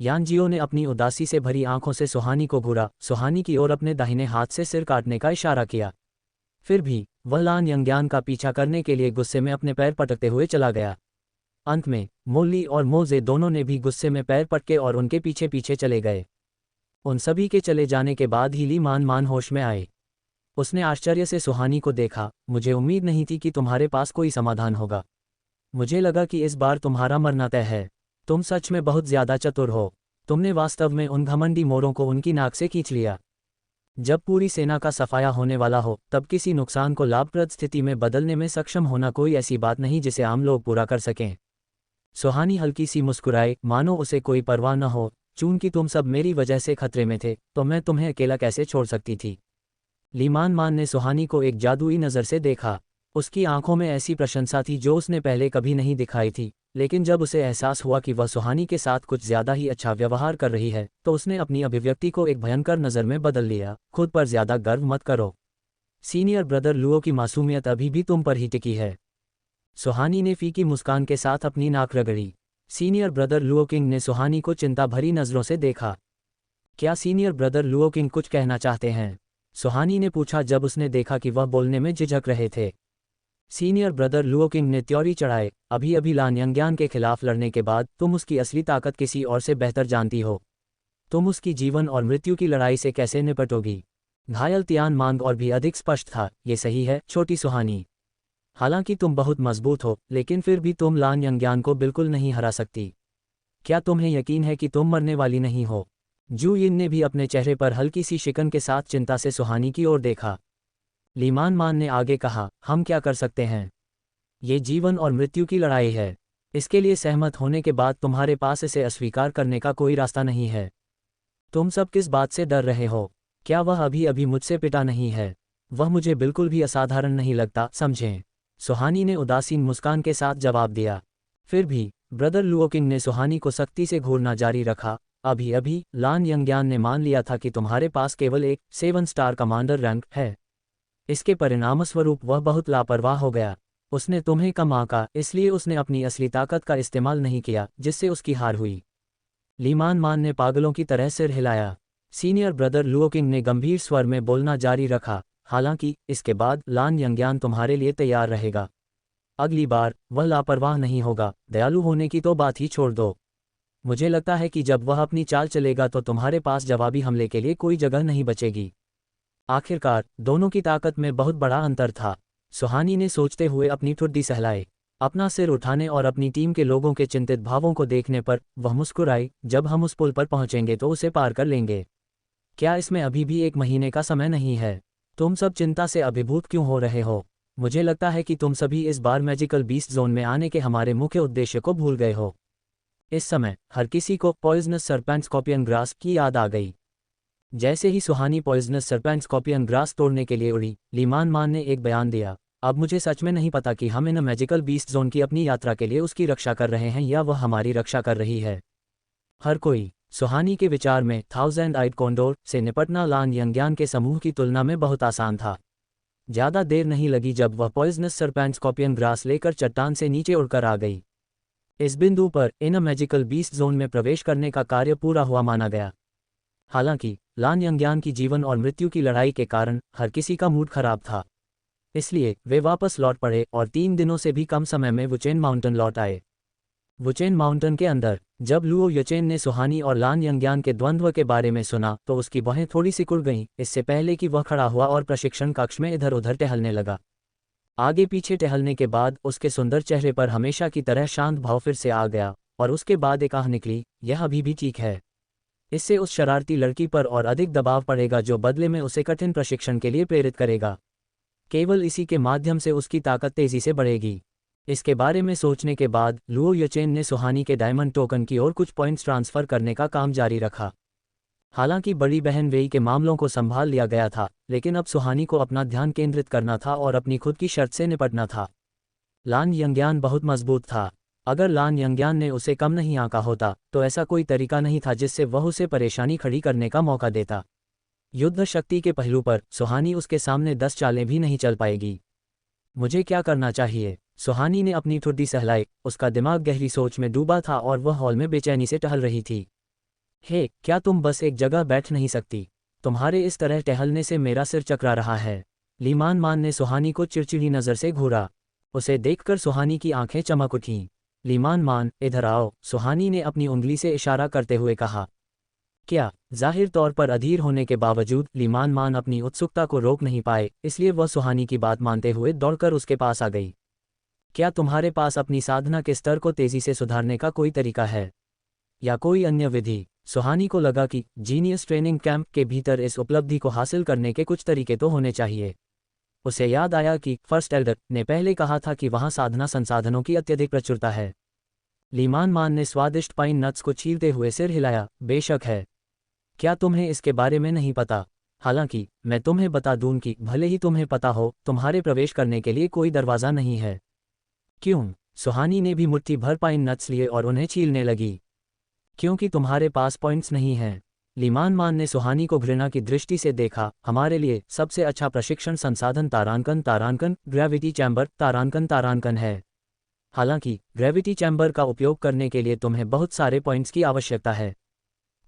यानजियो ने अपनी उदासी से भरी आंखों से सुहानी को घूरा, सुहानी की ओर अपने दाहिने हाथ से सिर काटने का इशारा किया। फिर भी वह लान यंग्यान का पीछा करने के लिए गुस्से में अपने पैर पटकते हुए चला गया। अंत में मोली और मोजे दोनों ने भी गुस्से में पैर पटके और उनके पीछे पीछे चले गए। उन सभी के चले जाने के बाद ही ली मान होश में आए। उसने आश्चर्य से सुहानी को देखा। मुझे उम्मीद नहीं थी कि तुम्हारे पास कोई समाधान होगा। मुझे लगा कि इस बार तुम्हारा मरना तय है। तुम सच में बहुत ज्यादा चतुर हो। तुमने वास्तव में उन घमंडी मोरों को उनकी नाक से खींच लिया। जब पूरी सेना का सफाया होने वाला हो, तब किसी नुकसान को लाभप्रद स्थिति में बदलने में सक्षम होना कोई ऐसी बात नहीं जिसे आम लोग पूरा कर सकें। सुहानी हल्की सी मुस्कुराए, मानो उसे कोई परवाह न हो। चूंकि तुम सब मेरी वजह से खतरे में थे, तो मैं तुम्हें अकेला कैसे छोड़ सकती थी। लीमान ने सुहानी को एक जादुई नज़र से देखा। उसकी आंखों में ऐसी प्रशंसा थी जो उसने पहले कभी नहीं दिखाई थी, लेकिन जब उसे एहसास हुआ कि वह सुहानी के साथ कुछ ज्यादा ही अच्छा व्यवहार कर रही है, तो उसने अपनी अभिव्यक्ति को एक भयंकर नज़र में बदल लिया। खुद पर ज्यादा गर्व मत करो। सीनियर ब्रदर लुओ की मासूमियत अभी भी तुम पर ही टिकी है। सुहानी ने फीकी मुस्कान के साथ अपनी नाक रगड़ी। सीनियर ब्रदर लुओ किंग ने सुहानी को चिंता भरी नज़रों से देखा। क्या सीनियर ब्रदर लुओ किंग कुछ कहना चाहते हैं? सुहानी ने पूछा जब उसने देखा कि वह बोलने में झिझक रहे थे। सीनियर ब्रदर लुओ किंग ने त्योरी चढ़ाए, अभी अभी लान यंग्यान के खिलाफ लड़ने के बाद तुम उसकी असली ताकत किसी और से बेहतर जानती हो। तुम उसकी जीवन और मृत्यु की लड़ाई से कैसे निपटोगी? घायल तियान मांग और भी अधिक स्पष्ट था। ये सही है छोटी सुहानी। हालांकि तुम बहुत मजबूत हो, लेकिन फिर भी तुम लान यंग्यान को बिल्कुल नहीं हरा सकती। क्या तुम्हें यकीन है कि तुम मरने वाली नहीं हो? जू यिन ने भी अपने चेहरे पर हल्की सी शिकन के साथ चिंता से सुहानी की ओर देखा। लीमान ने आगे कहा, हम क्या कर सकते हैं? ये जीवन और मृत्यु की लड़ाई है। इसके लिए सहमत होने के बाद तुम्हारे पास इसे अस्वीकार करने का कोई रास्ता नहीं है। तुम सब किस बात से डर रहे हो? क्या वह अभी अभी मुझसे पिटा नहीं है? वह मुझे बिल्कुल भी असाधारण नहीं लगता, समझें। सुहानी ने उदासीन मुस्कान के साथ जवाब दिया। फिर भी ब्रदर लुओ किंग ने सुहानी को सख्ती से घूरना जारी रखा। अभी अभी लान यंग्यान ने मान लिया था कि तुम्हारे पास केवल एक 7 स्टार कमांडर रैंक है। इसके परिणामस्वरूप वह बहुत लापरवाह हो गया। उसने तुम्हें कम आंका, इसलिए उसने अपनी असली ताकत का इस्तेमाल नहीं किया, जिससे उसकी हार हुई। लीमान ने पागलों की तरह सिर हिलाया। सीनियर ब्रदर लुओ किंग ने गंभीर स्वर में बोलना जारी रखा, हालांकि इसके बाद लान यंग्यान तुम्हारे लिए तैयार रहेगा। अगली बार वह लापरवाह नहीं होगा। दयालु होने की तो बात ही छोड़ दो। मुझे लगता है कि जब वह अपनी चाल चलेगा तो तुम्हारे पास जवाबी हमले के लिए कोई जगह नहीं बचेगी। आखिरकार दोनों की ताकत में बहुत बड़ा अंतर था। सुहानी ने सोचते हुए अपनी ठुड्डी सहलाए। अपना सिर उठाने और अपनी टीम के लोगों के चिंतित भावों को देखने पर वह मुस्कुराई। जब हम उस पुल पर पहुंचेंगे तो उसे पार कर लेंगे। क्या इसमें अभी भी 1 महीने का समय नहीं है? तुम सब चिंता से अभिभूत क्यों हो रहे हो? मुझे लगता है कि तुम सभी इस बार मैजिकल बीस्ट जोन में आने के हमारे मुख्य उद्देश्य को भूल गए हो। इस समय हर किसी को पॉइजनस सरपेंट स्कॉर्पियन ग्रास की याद आ गई। जैसे ही सुहानी पॉइजनस सरपेंट स्कॉर्पियन ग्रास तोड़ने के लिए उड़ी, लीमान ने एक बयान दिया, अब मुझे सच में नहीं पता कि हम इन मैजिकल बीस्ट जोन की अपनी यात्रा के लिए उसकी रक्षा कर रहे हैं या वह हमारी रक्षा कर रही है। हर कोई सुहानी के विचार में 1000 आइड कॉन्डोर से निपटना लान यंग्यान के समूह की तुलना में बहुत आसान था। ज़्यादा देर नहीं लगी जब वह पॉइजनस सरपेंट स्कॉर्पियन ग्रास लेकर चट्टान से नीचे उड़कर आ गई। इस बिंदु पर इन मैजिकल बीस्ट जोन में प्रवेश करने का कार्य पूरा हुआ माना गया। हालांकि लान यंग्यान की जीवन और मृत्यु की लड़ाई के कारण हर किसी का मूड खराब था, इसलिए वे वापस लौट पड़े और 3 दिनों से भी कम समय में वुचेन माउंटेन लौट आए। वुचेन माउंटेन के अंदर जब लुओ यचेन ने सुहानी और लान यंग्यान के द्वंद्व के बारे में सुना तो उसकी बाहें थोड़ी सिकुड़ गईं, इससे पहले कि वह खड़ा हुआ और प्रशिक्षण कक्ष में इधर उधर टहलने लगा। आगे पीछे टहलने के बाद उसके सुंदर चेहरे पर हमेशा की तरह शांत भाव फिर से आ गया और उसके बाद एक आह निकली, यह अभी भी ठीक है। इससे उस शरारती लड़की पर और अधिक दबाव पड़ेगा जो बदले में उसे कठिन प्रशिक्षण के लिए प्रेरित करेगा। केवल इसी के माध्यम से उसकी ताकत तेजी से बढ़ेगी। इसके बारे में सोचने के बाद लुओ यचेन ने सुहानी के डायमंड टोकन की ओर कुछ पॉइंट्स ट्रांसफर करने का काम जारी रखा। हालांकि बड़ी बहन वेई के मामलों को संभाल लिया गया था, लेकिन अब सुहानी को अपना ध्यान केंद्रित करना था और अपनी खुद की शर्त से निपटना था। लान यंग्यान बहुत मजबूत था। अगर लान यंग्यान ने उसे कम नहीं आंका होता तो ऐसा कोई तरीका नहीं था जिससे वह उसे परेशानी खड़ी करने का मौका देता। युद्ध शक्ति के पहलू पर सुहानी उसके सामने 10 चालें भी नहीं चल पाएगी। मुझे क्या करना चाहिए? सुहानी ने अपनी ठुड्डी सहलाई। उसका दिमाग गहरी सोच में डूबा था और वह हॉल में बेचैनी से टहल रही थी। हे, क्या तुम बस एक जगह बैठ नहीं सकती? तुम्हारे इस तरह टहलने से मेरा सिर चकरा रहा है। लीमान मान ने सुहानी को चिड़चिड़ी नज़र से घूरा। उसे देखकर सुहानी की आंखें चमक उठीं। लीमान मान, इधर आओ, सुहानी ने अपनी उंगली से इशारा करते हुए कहा। क्या? जाहिर तौर पर अधीर होने के बावजूद लीमान मान अपनी उत्सुकता को रोक नहीं पाए, इसलिए वह सुहानी की बात मानते हुए दौड़कर उसके पास आ गई। क्या तुम्हारे पास अपनी साधना के स्तर को तेजी से सुधारने का कोई तरीका है, या कोई अन्य विधि? सुहानी को लगा कि जीनियस ट्रेनिंग कैंप के भीतर इस उपलब्धि को हासिल करने के कुछ तरीके तो होने चाहिए। उसे याद आया कि फर्स्ट एल्डर ने पहले कहा था कि वहाँ साधना संसाधनों की अत्यधिक प्रचुरता है। लीमान मान ने स्वादिष्ट पाइन नट्स को छीलते हुए सिर हिलाया। बेशक है। क्या तुम्हें इसके बारे में नहीं पता? हालांकि मैं तुम्हें बता दूं कि भले ही तुम्हें पता हो, तुम्हारे प्रवेश करने के लिए कोई दरवाज़ा नहीं है। क्यों? सुहानी ने भी मुट्ठी भर पाइन नट्स लिए और उन्हें छीलने लगी। क्योंकि तुम्हारे पास पॉइंट्स नहीं हैं। लीमान मान ने सुहानी को घृणा की दृष्टि से देखा। हमारे लिए सबसे अच्छा प्रशिक्षण संसाधन तारांकन ग्रेविटी चैम्बर तारांकन है। हालांकि ग्रेविटी चैम्बर का उपयोग करने के लिए तुम्हें बहुत सारे पॉइंट्स की आवश्यकता है।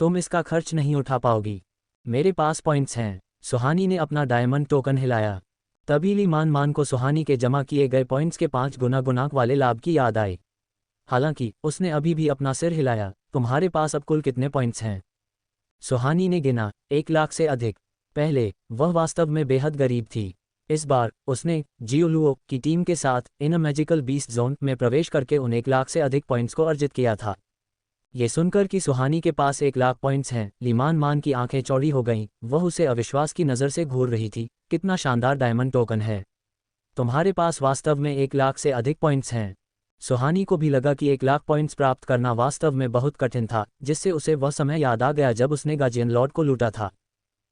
तुम इसका खर्च नहीं उठा पाओगी। मेरे पास पॉइंट्स हैं। सुहानी ने अपना डायमंड टोकन हिलाया। तभी लीमान मान को सुहानी के जमा किए गए पॉइंट्स के 5 गुना गुणांक वाले लाभ की याद आई। हालांकि उसने अभी भी अपना सिर हिलाया। तुम्हारे पास अब कुल कितने पॉइंट्स हैं? सुहानी ने गिना। 1 लाख से अधिक। पहले वह वास्तव में बेहद गरीब थी। इस बार उसने जियोलुओ की टीम के साथ इन अ मैजिकल बीस्ट जोन में प्रवेश करके उन 1 लाख से अधिक पॉइंट्स को अर्जित किया था। ये सुनकर कि सुहानी के पास 1 लाख पॉइंट्स हैं, लीमान मान की आंखें चौड़ी हो गईं। वह उसे अविश्वास की नज़र से घूर रही थी। कितना शानदार डायमंड टोकन है! तुम्हारे पास वास्तव में 1 लाख से अधिक पॉइंट्स हैं। सुहानी को भी लगा कि 1 लाख पॉइंट्स प्राप्त करना वास्तव में बहुत कठिन था, जिससे उसे वह समय याद आ गया जब उसने गाजियन लॉर्ड को लूटा था।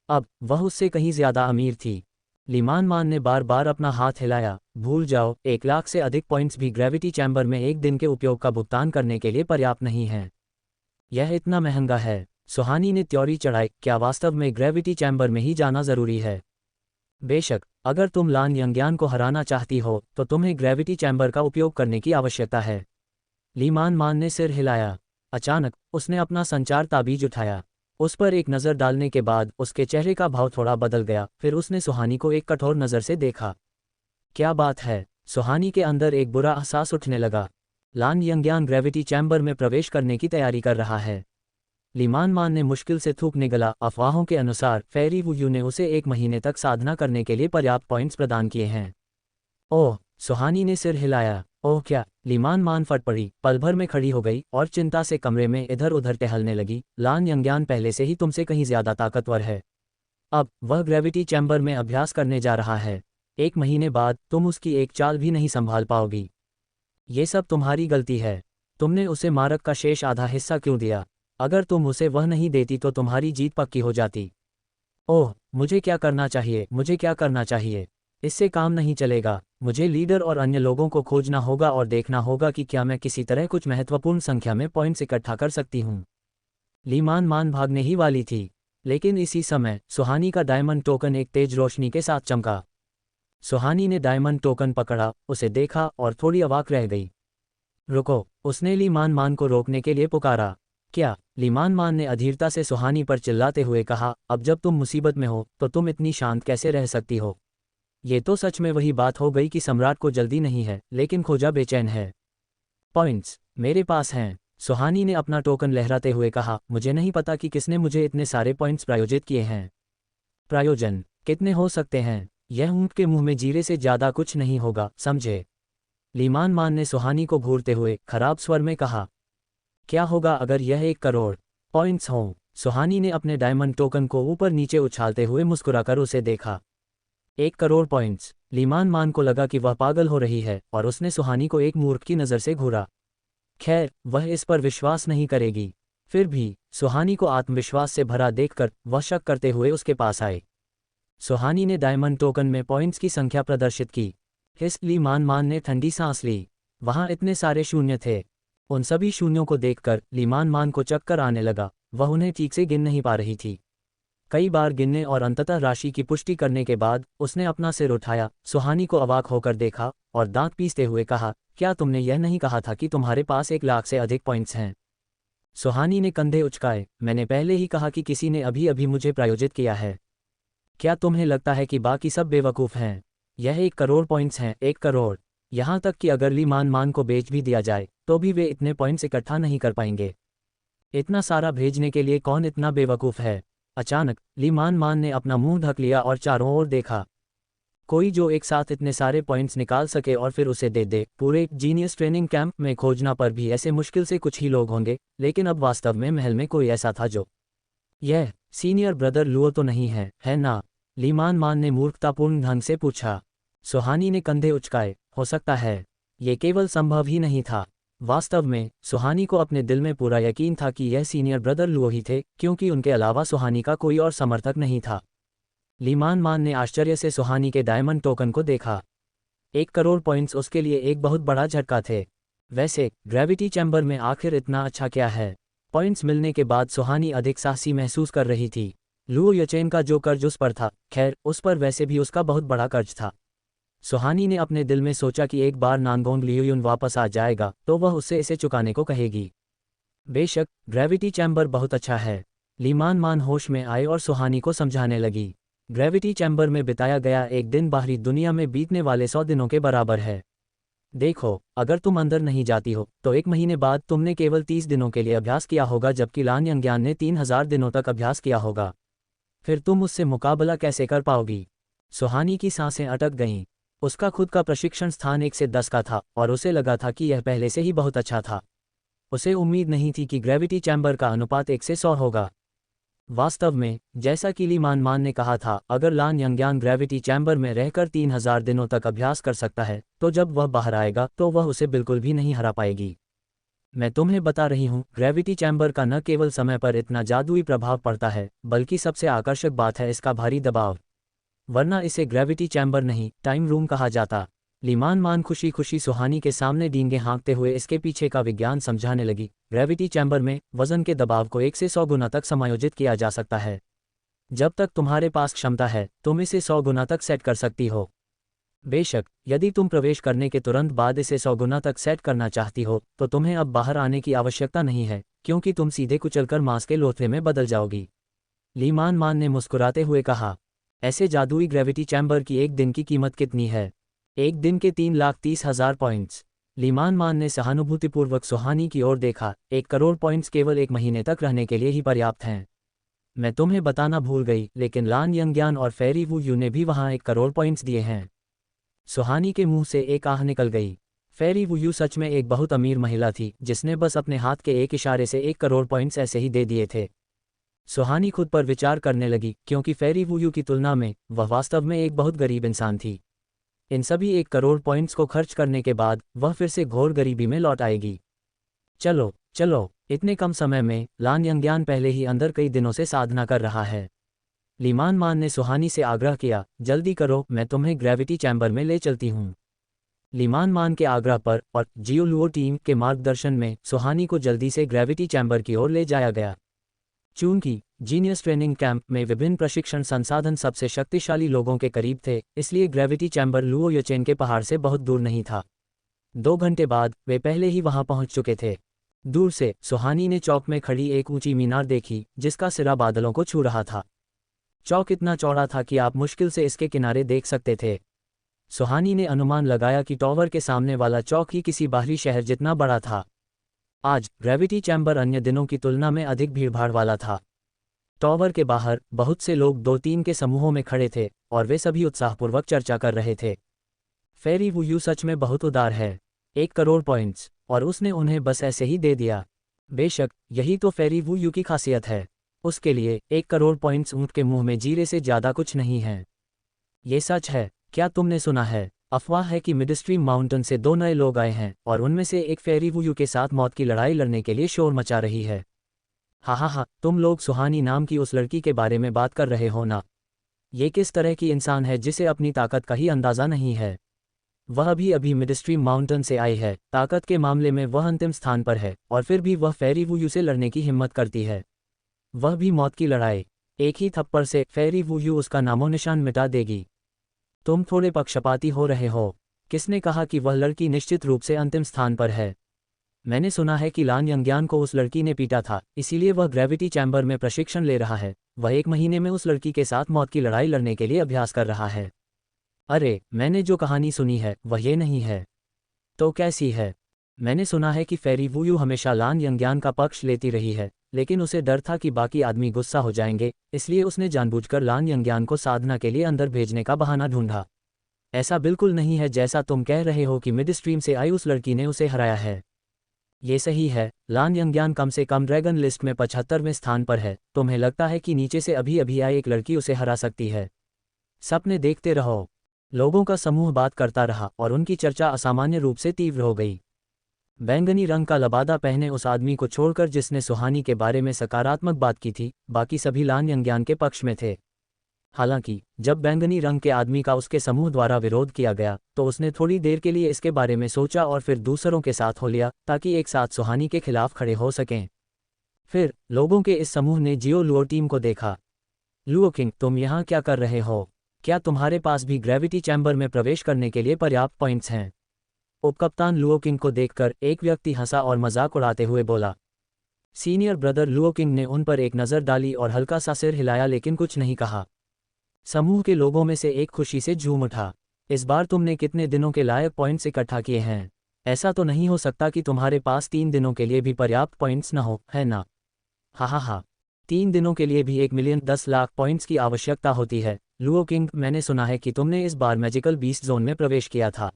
अब वह उससे कहीं ज्यादा अमीर थी। लीमान मान ने बार बार अपना हाथ हिलाया। भूल जाओ, 1 लाख से अधिक पॉइंट्स भी ग्रेविटी चैम्बर में एक दिन के उपयोग का भुगतान करने के लिए पर्याप्त नहीं हैं। यह इतना महंगा है। सुहानी ने त्योरी चढ़ाई। क्या वास्तव में ग्रेविटी चैम्बर में ही जाना जरूरी है? बेशक, अगर तुम लान यंग्यान को हराना चाहती हो तो तुम्हें ग्रेविटी चैम्बर का उपयोग करने की आवश्यकता है। लीमान मान ने सिर हिलाया। अचानक उसने अपना संचार ताबीज उठाया। उस पर एक नज़र डालने के बाद उसके चेहरे का भाव थोड़ा बदल गया। फिर उसने सुहानी को एक कठोर नज़र से देखा। क्या बात है? सुहानी के अंदर एक बुरा एहसास उठने लगा। लान यंग्यान ग्रेविटी चैम्बर में प्रवेश करने की तैयारी कर रहा है। लीमान मान ने मुश्किल से थूक निगला। अफवाहों के अनुसार फेरी वुयू ने उसे 1 महीने तक साधना करने के लिए पर्याप्त पॉइंट्स प्रदान किए हैं। ओह! सुहानी ने सिर हिलाया। ओह क्या? लीमान मान फट पड़ी, पल भर में खड़ी हो गई और चिंता से कमरे में इधर उधर टहलने लगी। लान यंग्यान पहले से ही तुमसे कहीं ज्यादा ताकतवर है। अब वह ग्रेविटी चैम्बर में अभ्यास करने जा रहा है। 1 महीने बाद तुम उसकी एक चाल भी नहीं संभाल पाओगी। ये सब तुम्हारी गलती है। तुमने उसे मारक का शेष आधा हिस्सा क्यों दिया? अगर तुम उसे वह नहीं देती तो तुम्हारी जीत पक्की हो जाती। ओह, मुझे क्या करना चाहिए? मुझे क्या करना चाहिए? इससे काम नहीं चलेगा। मुझे लीडर और अन्य लोगों को खोजना होगा और देखना होगा कि क्या मैं किसी तरह कुछ महत्वपूर्ण संख्या में पॉइंट्स इकट्ठा कर सकती हूँ। लीमान मान भागने ही वाली थी, लेकिन इसी समय सुहानी का डायमंड टोकन एक तेज रोशनी के साथ चमका। सुहानी ने डायमंड टोकन पकड़ा, उसे देखा और थोड़ी अवाक रह गई। रुको! उसने लीमान मान को रोकने के लिए पुकारा। क्या? लीमान मान ने अधीरता से सुहानी पर चिल्लाते हुए कहा। अब जब तुम मुसीबत में हो तो तुम इतनी शांत कैसे रह सकती हो? ये तो सच में वही बात हो गई कि सम्राट को जल्दी नहीं है, लेकिन खोजा बेचैन है। पॉइंट्स मेरे पास हैं। सुहानी ने अपना टोकन लहराते हुए कहा। मुझे नहीं पता कि किसने मुझे इतने सारे पॉइंट्स प्रायोजित किए हैं। प्रायोजन कितने हो सकते हैं? यह ऊंट के मुंह में जीरे से ज्यादा कुछ नहीं होगा, समझे? लीमान मान ने सुहानी को घूरते हुए खराब स्वर में कहा। क्या होगा अगर यह 1 करोड़ पॉइंट्स हों? सुहानी ने अपने डायमंड टोकन को ऊपर नीचे उछालते हुए मुस्कुराकर उसे देखा। 1 करोड़ पॉइंट्स! लीमान मान को लगा कि वह पागल हो रही है और उसने सुहानी को एक मूर्ख की नज़र से घूरा। खैर, वह इस पर विश्वास नहीं करेगी। फिर भी सुहानी को आत्मविश्वास से भरा देखकर वह शक करते हुए उसके पास आए। सुहानी ने डायमंड टोकन में पॉइंट्स की संख्या प्रदर्शित की। लीमान मान ने ठंडी सांस ली। वहां इतने सारे शून्य थे। उन सभी शून्यों को देखकर लीमान मान को चक्कर आने लगा। वह उन्हें ठीक से गिन नहीं पा रही थी। कई बार गिनने और अंततः राशि की पुष्टि करने के बाद उसने अपना सिर उठाया, सुहानी को अवाक होकर देखा और दांत पीसते हुए कहा, क्या तुमने यह नहीं कहा था कि तुम्हारे पास 1 लाख से अधिक पॉइंट्स हैं? सुहानी ने कंधे उचकाए। मैंने पहले ही कहा कि किसी ने अभी अभी मुझे प्रायोजित किया है। क्या तुम्हें लगता है कि बाकी सब बेवकूफ़ हैं? यह 1 करोड़ पॉइंट्स हैं, 1 करोड़। यहाँ तक कि अगर लीमान मान को बेच भी दिया जाए तो भी वे इतने पॉइंट्स इकट्ठा नहीं कर पाएंगे। इतना सारा भेजने के लिए कौन इतना बेवकूफ़ है? अचानक लीमान मान ने अपना मुंह ढक लिया और चारों ओर देखा। कोई जो एक साथ इतने सारे पॉइंट्स निकाल सके और फिर उसे दे दे। पूरे जीनियस ट्रेनिंग कैंप में खोजना पर भी ऐसे मुश्किल से कुछ ही लोग होंगे, लेकिन अब वास्तव में महल में कोई ऐसा था जो। यह सीनियर ब्रदर लुओ तो नहीं है ना? लीमान मान ने मूर्खतापूर्ण ढंग से पूछा। सुहानी ने कंधे उचकाए। हो सकता है। ये केवल संभव ही नहीं था। वास्तव में सुहानी को अपने दिल में पूरा यकीन था कि यह सीनियर ब्रदर लुओ ही थे, क्योंकि उनके अलावा सुहानी का कोई और समर्थक नहीं था। लीमान मान ने आश्चर्य से सुहानी के डायमंड टोकन को देखा। 1 करोड़ पॉइंट्स उसके लिए एक बहुत बड़ा झटका थे। वैसे ग्रेविटी चैम्बर में आखिर इतना अच्छा क्या है? पॉइंट्स मिलने के बाद सुहानी अधिक साहसी महसूस कर रही थी। लुओ यचेन का जो कर्ज उस पर था, खैर उस पर वैसे भी उसका बहुत बड़ा कर्ज था। सुहानी ने अपने दिल में सोचा कि एक बार नानगोंग लियुयुन वापस आ जाएगा तो वह उससे इसे चुकाने को कहेगी। बेशक ग्रेविटी चैम्बर बहुत अच्छा है। लीमान मान होश में आए और सुहानी को समझाने लगी। ग्रेविटी चैम्बर में बिताया गया एक दिन बाहरी दुनिया में बीतने वाले 100 दिनों के बराबर है। देखो, अगर तुम अंदर नहीं जाती हो तो 1 महीने बाद तुमने केवल 30 दिनों के लिए अभ्यास किया होगा, जबकि लान यंज्ञान ने 3000 दिनों तक अभ्यास किया होगा। फिर तुम उससे मुकाबला कैसे कर पाओगी? सुहानी की सांसें अटक गईं। उसका खुद का प्रशिक्षण स्थान 1 से 10 का था और उसे लगा था कि यह पहले से ही बहुत अच्छा था। उसे उम्मीद नहीं थी कि ग्रेविटी चैम्बर का अनुपात 1 से 100 होगा। वास्तव में जैसा कि लीमान मान ने कहा था, अगर लान यंज्ञान ग्रेविटी चैम्बर में रहकर 3000 दिनों तक अभ्यास कर सकता है तो जब वह बाहर आएगा तो वह उसे बिल्कुल भी नहीं हरा पाएगी। मैं तुम्हें बता रही हूँ, ग्रेविटी चैम्बर का न केवल समय पर इतना जादुई प्रभाव पड़ता है, बल्कि सबसे आकर्षक बात है इसका भारी दबाव। वरना इसे ग्रेविटी चैम्बर नहीं, टाइम रूम कहा जाता। लीमान मान खुशी खुशी सुहानी के सामने डींगे हाँकते हुए इसके पीछे का विज्ञान समझाने लगी। ग्रेविटी चैम्बर में वजन के दबाव को 1 से 100 गुना तक समायोजित किया जा सकता है। जब तक तुम्हारे पास क्षमता है तुम इसे 100 गुना तक सेट कर सकती हो। बेशक यदि तुम प्रवेश करने के तुरंत बाद इसे 100 गुना तक सेट करना चाहती हो तो तुम्हें अब बाहर आने की आवश्यकता नहीं है, क्योंकि तुम सीधे कुचलकर मांस के लोथड़े में बदल जाओगी। लीमान मान ने मुस्कुराते हुए कहा। ऐसे जादुई ग्रेविटी चैम्बर की एक दिन की कीमत कितनी है? 1 दिन के 3,30,000 पॉइंट्स। लीमान मान ने सहानुभूतिपूर्वक सुहानी की ओर देखा। 1 करोड़ पॉइंट्स केवल 1 महीने तक रहने के लिए ही पर्याप्त हैं। मैं तुम्हें बताना भूल गई, लेकिन लान यंज्ञान और फेरी वू यू ने भी वहां 1 करोड़ पॉइंट्स दिए हैं। सुहानी के मुंह से एक आह निकल गई। फेरी वू यू सच में एक बहुत अमीर महिला थी, जिसने बस अपने हाथ के एक इशारे से 1 करोड़ पॉइंट्स ऐसे ही दे दिए थे। सुहानी खुद पर विचार करने लगी, क्योंकि फेरी वू यू की तुलना में वह वास्तव में एक बहुत गरीब इंसान थी। इन सभी 1 करोड़ पॉइंट्स को खर्च करने के बाद वह फिर से घोर गरीबी में लौट आएगी। चलो चलो, इतने कम समय में लान यंज्ञान पहले ही अंदर कई दिनों से साधना कर रहा है। लीमान मान ने सुहानी से आग्रह किया, जल्दी करो, मैं तुम्हें ग्रेविटी चैम्बर में ले चलती हूँ। लीमान मान के आग्रह पर और जियो लुओ टीम के मार्गदर्शन में सुहानी को जल्दी से ग्रेविटी चैम्बर की ओर ले जाया गया। चूंकि जीनियस ट्रेनिंग कैंप में विभिन्न प्रशिक्षण संसाधन सबसे शक्तिशाली लोगों के करीब थे, इसलिए ग्रेविटी चैम्बर लुओ यचेन के पहाड़ से बहुत दूर नहीं था। 2 घंटे बाद वे पहले ही वहां पहुंच चुके थे। दूर से सुहानी ने चौक में खड़ी एक ऊंची मीनार देखी, जिसका सिरा बादलों को छू रहा था। चौक इतना चौड़ा था कि आप मुश्किल से इसके किनारे देख सकते थे। सुहानी ने अनुमान लगाया कि टॉवर के सामने वाला चौक ही किसी बाहरी शहर जितना बड़ा था। आज ग्रेविटी चैम्बर अन्य दिनों की तुलना में अधिक भीड़भाड़ वाला था। टॉवर के बाहर बहुत से लोग 2-3 के समूहों में खड़े थे और वे सभी उत्साहपूर्वक चर्चा कर रहे थे। फेरी वू यू सच में बहुत उदार है। 1 करोड़ पॉइंट्स, और उसने उन्हें बस ऐसे ही दे दिया। बेशक यही तो फेरी वू यू की खासियत है। उसके लिए 1 करोड़ पॉइंट्स ऊंट के मुंह में जीरे से ज़्यादा कुछ नहीं है। ये सच है। क्या तुमने सुना है? अफवाह है कि मिडस्ट्रीम माउंटेन से 2 नए लोग आए हैं और उनमें से एक फेरी वुयू के साथ मौत की लड़ाई लड़ने के लिए शोर मचा रही है। हा, तुम लोग सुहानी नाम की उस लड़की के बारे में बात कर रहे हो ना? ये किस तरह की इंसान है जिसे अपनी ताकत का ही अंदाज़ा नहीं है। वह अभी अभी मिडस्ट्रीम माउंटेन से आई है, ताकत के मामले में वह अंतिम स्थान पर है, और फिर भी वह फेरी वुयू से लड़ने की हिम्मत करती है, वह भी मौत की लड़ाई। एक ही थप्पड़ से फेरी वुयू उसका नामो निशान मिटा देगी। तुम थोड़े पक्षपाती हो रहे हो। किसने कहा कि वह लड़की निश्चित रूप से अंतिम स्थान पर है? मैंने सुना है कि लान यंग्यान को उस लड़की ने पीटा था, इसीलिए वह ग्रेविटी चैम्बर में प्रशिक्षण ले रहा है। वह 1 महीने में उस लड़की के साथ मौत की लड़ाई लड़ने के लिए अभ्यास कर रहा है। अरे, मैंने जो कहानी सुनी है वह ये नहीं है। तो कैसी है? मैंने सुना है कि फेरी वुयू हमेशा लान यंग्यान का पक्ष लेती रही है, लेकिन उसे डर था कि बाकी आदमी गुस्सा हो जाएंगे, इसलिए उसने जानबूझकर लान यंग्यान को साधना के लिए अंदर भेजने का बहाना ढूंढा। ऐसा बिल्कुल नहीं है जैसा तुम कह रहे हो कि मिडस्ट्रीम से आई उस लड़की ने उसे हराया है। ये सही है, लान यंग्यान कम से कम ड्रैगन लिस्ट में 75वें स्थान पर है। तुम्हें लगता है कि नीचे से अभी अभी आई एक लड़की उसे हरा सकती है? सपने देखते रहो। लोगों का समूह बात करता रहा और उनकी चर्चा असामान्य रूप से तीव्र हो गई। बैंगनी रंग का लबादा पहने उस आदमी को छोड़कर जिसने सुहानी के बारे में सकारात्मक बात की थी, बाकी सभी लान यंग्यान के पक्ष में थे। हालांकि जब बैंगनी रंग के आदमी का उसके समूह द्वारा विरोध किया गया तो उसने थोड़ी देर के लिए इसके बारे में सोचा और फिर दूसरों के साथ हो लिया ताकि एक साथ सुहानी के खिलाफ खड़े हो सकें। फिर लोगों के इस समूह ने जियो लुओ टीम को देखा। लुओ किंग, तुम यहाँ क्या कर रहे हो? क्या तुम्हारे पास भी ग्रेविटी चैम्बर में प्रवेश करने के लिए पर्याप्त पॉइंट्स हैं? उपकप्तान लुओ किंग को देखकर एक व्यक्ति हंसा और मजाक उड़ाते हुए बोला। सीनियर ब्रदर लुओ किंग ने उन पर एक नज़र डाली और हल्का सा सिर हिलाया लेकिन कुछ नहीं कहा। समूह के लोगों में से एक खुशी से झूम उठा। इस बार तुमने कितने दिनों के लायक पॉइंट्स इकट्ठा किए हैं? ऐसा तो नहीं हो सकता कि तुम्हारे पास 3 दिनों के लिए भी पर्याप्त पॉइंट्स न हो, है ना? हा, 3 दिनों के लिए भी 1,10,00,000 पॉइंट्स की आवश्यकता होती है। लुओ किंग, मैंने सुना है कि तुमने इस बार मैजिकल बीस्ट जोन में प्रवेश किया था।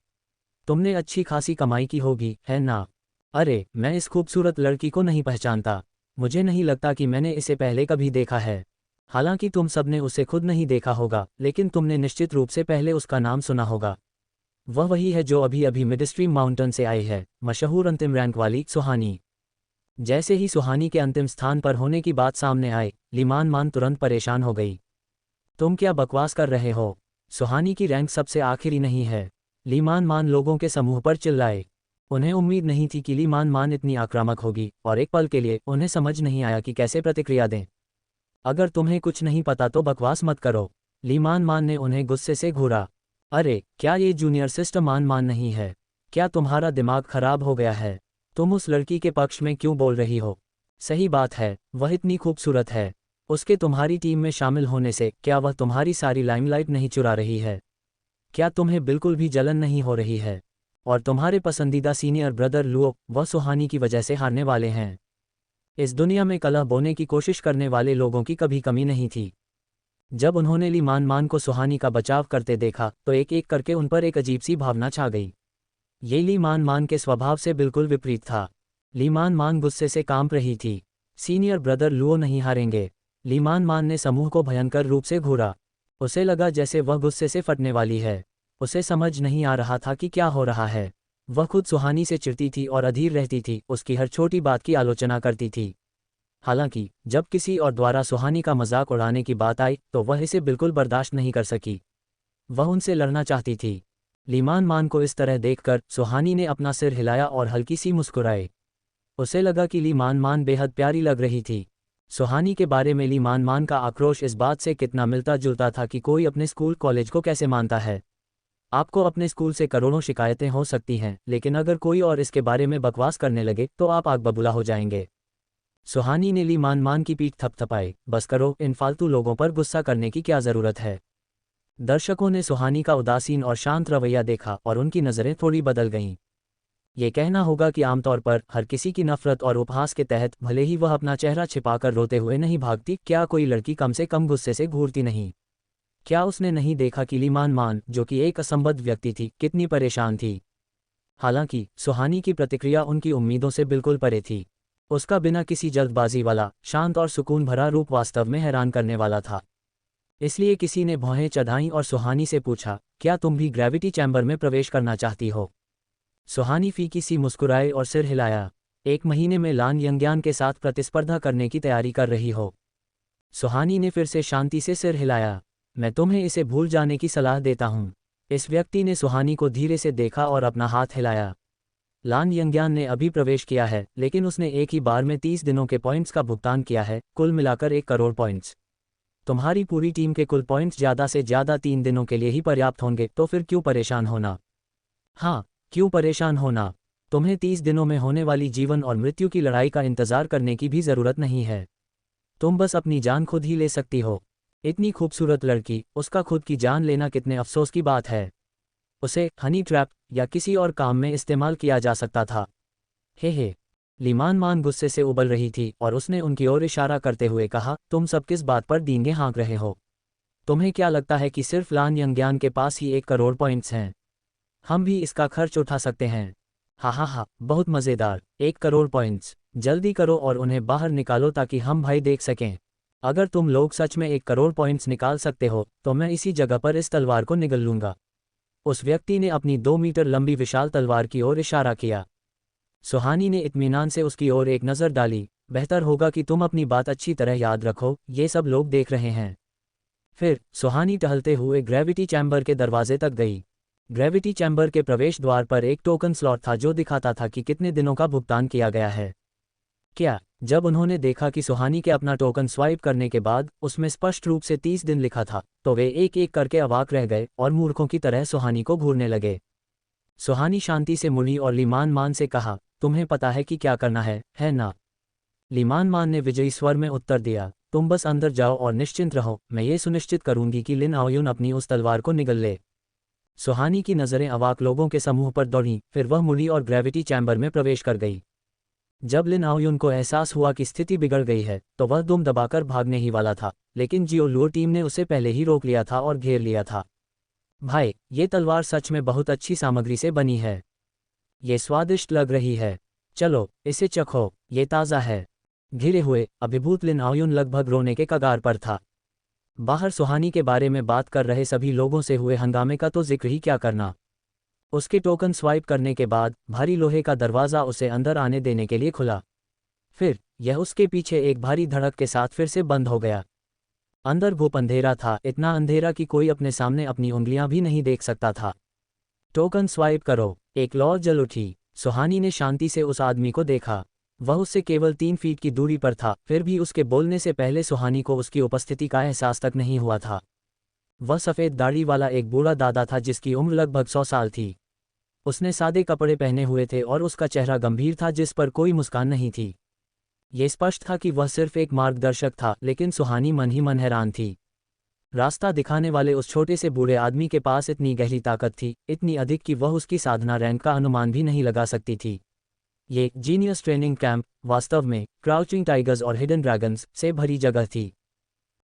तुमने अच्छी खासी कमाई की होगी, है ना? अरे, मैं इस खूबसूरत लड़की को नहीं पहचानता। मुझे नहीं लगता कि मैंने इसे पहले कभी देखा है। हालांकि तुम सबने उसे खुद नहीं देखा होगा, लेकिन तुमने निश्चित रूप से पहले उसका नाम सुना होगा। वह वही है जो अभी अभी मिडस्ट्रीम माउंटेन से आई है, मशहूर अंतिम रैंक वाली सुहानी। जैसे ही सुहानी के अंतिम स्थान पर होने की बात सामने आई, लीमान मान तुरंत परेशान हो गई। तुम क्या बकवास कर रहे हो? सुहानी की रैंक सबसे आखिरी नहीं है। लीमान मान लोगों के समूह पर चिल्लाए। उन्हें उम्मीद नहीं थी कि लीमान मान इतनी आक्रामक होगी और एक पल के लिए उन्हें समझ नहीं आया कि कैसे प्रतिक्रिया दें। अगर तुम्हें कुछ नहीं पता तो बकवास मत करो। लीमान मान ने उन्हें गुस्से से घूरा। अरे, क्या ये जूनियर सिस्टर मान नहीं है? क्या तुम्हारा दिमाग खराब हो गया है? तुम उस लड़की के पक्ष में क्यों बोल रही हो? सही बात है, वह इतनी खूबसूरत है। उसके तुम्हारी टीम में शामिल होने से क्या वह तुम्हारी सारी लाइमलाइट नहीं चुरा रही है? क्या तुम्हें बिल्कुल भी जलन नहीं हो रही है? और तुम्हारे पसंदीदा सीनियर ब्रदर लुओ, वह सुहानी की वजह से हारने वाले हैं। इस दुनिया में कलह बोने की कोशिश करने वाले लोगों की कभी कमी नहीं थी। जब उन्होंने लीमान मान को सुहानी का बचाव करते देखा तो एक एक करके उन पर एक अजीब सी भावना छा गई। ये लीमान मान के स्वभाव से बिल्कुल विपरीत था। लीमान मान गुस्से से कांप रही थी। सीनियर ब्रदर लुओ नहीं हारेंगे। लीमान मान ने समूह को भयंकर रूप से घूरा। उसे लगा जैसे वह गुस्से से फटने वाली है। उसे समझ नहीं आ रहा था कि क्या हो रहा है। वह खुद सुहानी से चिढ़ती थी और अधीर रहती थी, उसकी हर छोटी बात की आलोचना करती थी। हालांकि जब किसी और द्वारा सुहानी का मजाक उड़ाने की बात आई तो वह इसे बिल्कुल बर्दाश्त नहीं कर सकी। वह उनसे लड़ना चाहती थी। लीमान मान को इस तरह देखकर सुहानी ने अपना सिर हिलाया और हल्की सी मुस्कुराए। उसे लगा कि लीमान मान बेहद प्यारी लग रही थी। सुहानी के बारे में लीमान मान का आक्रोश इस बात से कितना मिलता जुलता था कि कोई अपने स्कूल कॉलेज को कैसे मानता है। आपको अपने स्कूल से करोड़ों शिकायतें हो सकती हैं, लेकिन अगर कोई और इसके बारे में बकवास करने लगे तो आप आग बबूला हो जाएंगे। सुहानी ने लीमान मान की पीठ थपथपाई। बस करो, इन फालतू लोगों पर गुस्सा करने की क्या जरूरत है? दर्शकों ने सुहानी का उदासीन और शांत रवैया देखा और उनकी नज़रें थोड़ी बदल गईं। ये कहना होगा कि आमतौर पर हर किसी की नफरत और उपहास के तहत भले ही वह अपना चेहरा छिपाकर रोते हुए नहीं भागती, क्या कोई लड़की कम से कम गुस्से से घूरती नहीं? क्या उसने नहीं देखा कि लीमान मान, जो कि एक असंबद्ध व्यक्ति थी, कितनी परेशान थी? हालांकि सुहानी की प्रतिक्रिया उनकी उम्मीदों से बिल्कुल परे थी। उसका बिना किसी जल्दबाजी वाला शांत और सुकून भरा रूप वास्तव में हैरान करने वाला था। इसलिए किसी ने भौहें चढ़ाईं और सुहानी से पूछा, क्या तुम भी ग्रेविटी चैम्बर में प्रवेश करना चाहती हो? सुहानी फीकी सी मुस्कुराए और सिर हिलाया। 1 महीने में लान यंग्यान के साथ प्रतिस्पर्धा करने की तैयारी कर रही हो? सुहानी ने फिर से शांति से सिर हिलाया। मैं तुम्हें इसे भूल जाने की सलाह देता हूँ। इस व्यक्ति ने सुहानी को धीरे से देखा और अपना हाथ हिलाया। लान यंग्यान ने अभी प्रवेश किया है, लेकिन उसने एक ही बार में 30 दिनों के पॉइंट्स का भुगतान किया है, कुल मिलाकर 1 करोड़ पॉइंट्स। तुम्हारी पूरी टीम के कुल पॉइंट्स ज़्यादा से ज़्यादा 3 दिनों के लिए ही पर्याप्त होंगे, तो फिर क्यों परेशान होना? हाँ, क्यों परेशान होना? तुम्हें 30 दिनों में होने वाली जीवन और मृत्यु की लड़ाई का इंतजार करने की भी ज़रूरत नहीं है। तुम बस अपनी जान खुद ही ले सकती हो। इतनी खूबसूरत लड़की, उसका खुद की जान लेना कितने अफसोस की बात है। उसे हनी ट्रैप या किसी और काम में इस्तेमाल किया जा सकता था। हे। लीमान मान गुस्से से उबल रही थी और उसने उनकी ओर इशारा करते हुए कहा, तुम सब किस बात पर डींगे हाँक रहे हो? तुम्हें क्या लगता है कि सिर्फ लान यंग्यान के पास ही 1 करोड़ पॉइंट्स हैं? हम भी इसका खर्च उठा सकते हैं। हा, बहुत मज़ेदार। 1 करोड़ पॉइंट्स, जल्दी करो और उन्हें बाहर निकालो ताकि हम भाई देख सकें। अगर तुम लोग सच में 1 करोड़ पॉइंट्स निकाल सकते हो तो मैं इसी जगह पर इस तलवार को निगल लूंगा। उस व्यक्ति ने अपनी 2 मीटर लंबी विशाल तलवार की ओर इशारा किया। सुहानी ने इत्मीनान से उसकी ओर एक नज़र डाली। बेहतर होगा कि तुम अपनी बात अच्छी तरह याद रखो, ये सब लोग देख रहे हैं। फिर सुहानी टहलते हुए ग्रेविटी चैम्बर के दरवाजे तक गई। ग्रेविटी चैम्बर के प्रवेश द्वार पर एक टोकन स्लॉट था जो दिखाता था कि कितने दिनों का भुगतान किया गया है। क्या? जब उन्होंने देखा कि सुहानी के अपना टोकन स्वाइप करने के बाद उसमें स्पष्ट रूप से 30 दिन लिखा था, तो वे एक एक करके अवाक रह गए और मूर्खों की तरह सुहानी को घूरने लगे। सुहानी शांति से मुड़ी और लीमान मान से कहा, तुम्हें पता है कि क्या करना है ना? लीमान मान ने विजयी स्वर में उत्तर दिया, तुम बस अंदर जाओ और निश्चिंत रहो, मैं ये सुनिश्चित करूंगी कि लिन आओयुन अपनी उस तलवार को निगल ले। सुहानी की नज़रें अवाक लोगों के समूह पर दौड़ीं, फिर वह मुड़ी और ग्रेविटी चैम्बर में प्रवेश कर गई। जब लिन आओयुन को एहसास हुआ कि स्थिति बिगड़ गई है, तो वह दुम दबाकर भागने ही वाला था, लेकिन जियो लुओ टीम ने उसे पहले ही रोक लिया था और घेर लिया था। भाई, ये तलवार सच में बहुत अच्छी सामग्री से बनी है। ये स्वादिष्ट लग रही है। चलो, इसे चखो, ये ताज़ा है। घिरे हुए, अभिभूत लिन आओयुन लगभग रोने के कगार पर था। बाहर सुहानी के बारे में बात कर रहे सभी लोगों से हुए हंगामे का तो जिक्र ही क्या करना। उसके टोकन स्वाइप करने के बाद भारी लोहे का दरवाज़ा उसे अंदर आने देने के लिए खुला। फिर यह उसके पीछे एक भारी धड़क के साथ फिर से बंद हो गया। अंदर घुप अंधेरा था, इतना अंधेरा कि कोई अपने सामने अपनी उंगलियां भी नहीं देख सकता था। टोकन स्वाइप करो, एक लौ जल उठी। सुहानी ने शांति से उस आदमी को देखा। वह उससे केवल 3 फीट की दूरी पर था, फिर भी उसके बोलने से पहले सुहानी को उसकी उपस्थिति का एहसास तक नहीं हुआ था। वह सफ़ेद दाढ़ी वाला एक बूढ़ा दादा था जिसकी उम्र लगभग 100 साल थी। उसने सादे कपड़े पहने हुए थे और उसका चेहरा गंभीर था जिस पर कोई मुस्कान नहीं थी। ये स्पष्ट था कि वह सिर्फ एक मार्गदर्शक था, लेकिन सुहानी मन ही मन हैरान थी। रास्ता दिखाने वाले उस छोटे से बूढ़े आदमी के पास इतनी गहरी ताकत थी, इतनी अधिक कि वह उसकी साधना रैंक का अनुमान भी नहीं लगा सकती थी। ये जीनियस ट्रेनिंग कैंप वास्तव में क्राउचिंग टाइगर्स और हिडन ड्रैगन्स से भरी जगह थी।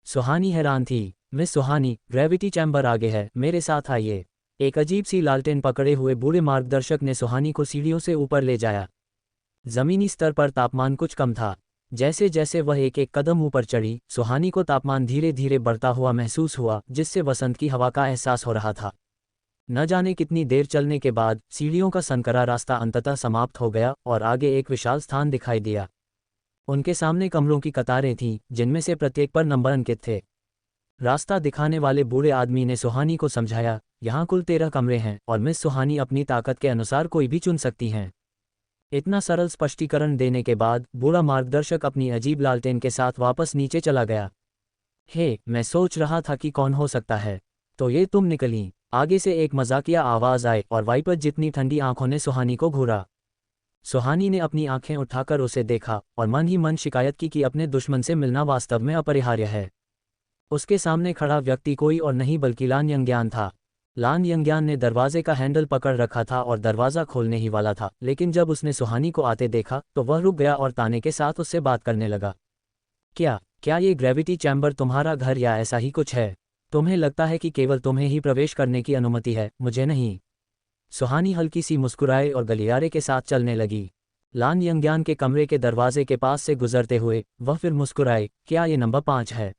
सुहानी हैरान थी। मिस सुहानी, ग्रेविटी चैम्बर आगे है, मेरे साथ आइए। एक अजीब सी लालटेन पकड़े हुए बूढ़े मार्गदर्शक ने सुहानी को सीढ़ियों से ऊपर ले जाया। जमीनी स्तर पर तापमान कुछ कम था। जैसे जैसे वह एक एक कदम ऊपर चढ़ी, सुहानी को तापमान धीरे धीरे बढ़ता हुआ महसूस हुआ, जिससे वसंत की हवा का एहसास हो रहा था। न जाने कितनी देर चलने के बाद सीढ़ियों का संकरा रास्ता अंततः समाप्त हो गया और आगे एक विशाल स्थान दिखाई दिया। उनके सामने कमरों की कतारें थीं, जिनमें से प्रत्येक पर नंबर अंकित थे। रास्ता दिखाने वाले बूढ़े आदमी ने सुहानी को समझाया, यहाँ कुल 13 कमरे हैं और मिस सुहानी अपनी ताकत के अनुसार कोई भी चुन सकती हैं। इतना सरल स्पष्टीकरण देने के बाद बूढ़ा मार्गदर्शक अपनी अजीब लालटेन के साथ वापस नीचे चला गया। मैं सोच रहा था कि कौन हो सकता है, तो ये तुम निकली। आगे से एक मजाकिया आवाज़ आए और वाइपर जितनी ठंडी आंखों ने सुहानी को घूरा। सुहानी ने अपनी आंखें उठाकर उसे देखा और मन ही मन शिकायत की कि अपने दुश्मन से मिलना वास्तव में अपरिहार्य है। उसके सामने खड़ा व्यक्ति कोई और नहीं बल्कि लान यंग्यान था। लान यंग्यान ने दरवाजे का हैंडल पकड़ रखा था और दरवाज़ा खोलने ही वाला था, लेकिन जब उसने सुहानी को आते देखा तो वह रुक गया और ताने के साथ उससे बात करने लगा। क्या ये ग्रेविटी चैम्बर तुम्हारा घर या ऐसा ही कुछ है? तुम्हें लगता है कि केवल तुम्हें ही प्रवेश करने की अनुमति है, मुझे नहीं। सुहानी हल्की सी मुस्कुराए और गलियारे के साथ चलने लगी। लान यंग्यान के कमरे के दरवाजे के पास से गुजरते हुए वह फिर मुस्कुराए, क्या ये नंबर 5 है?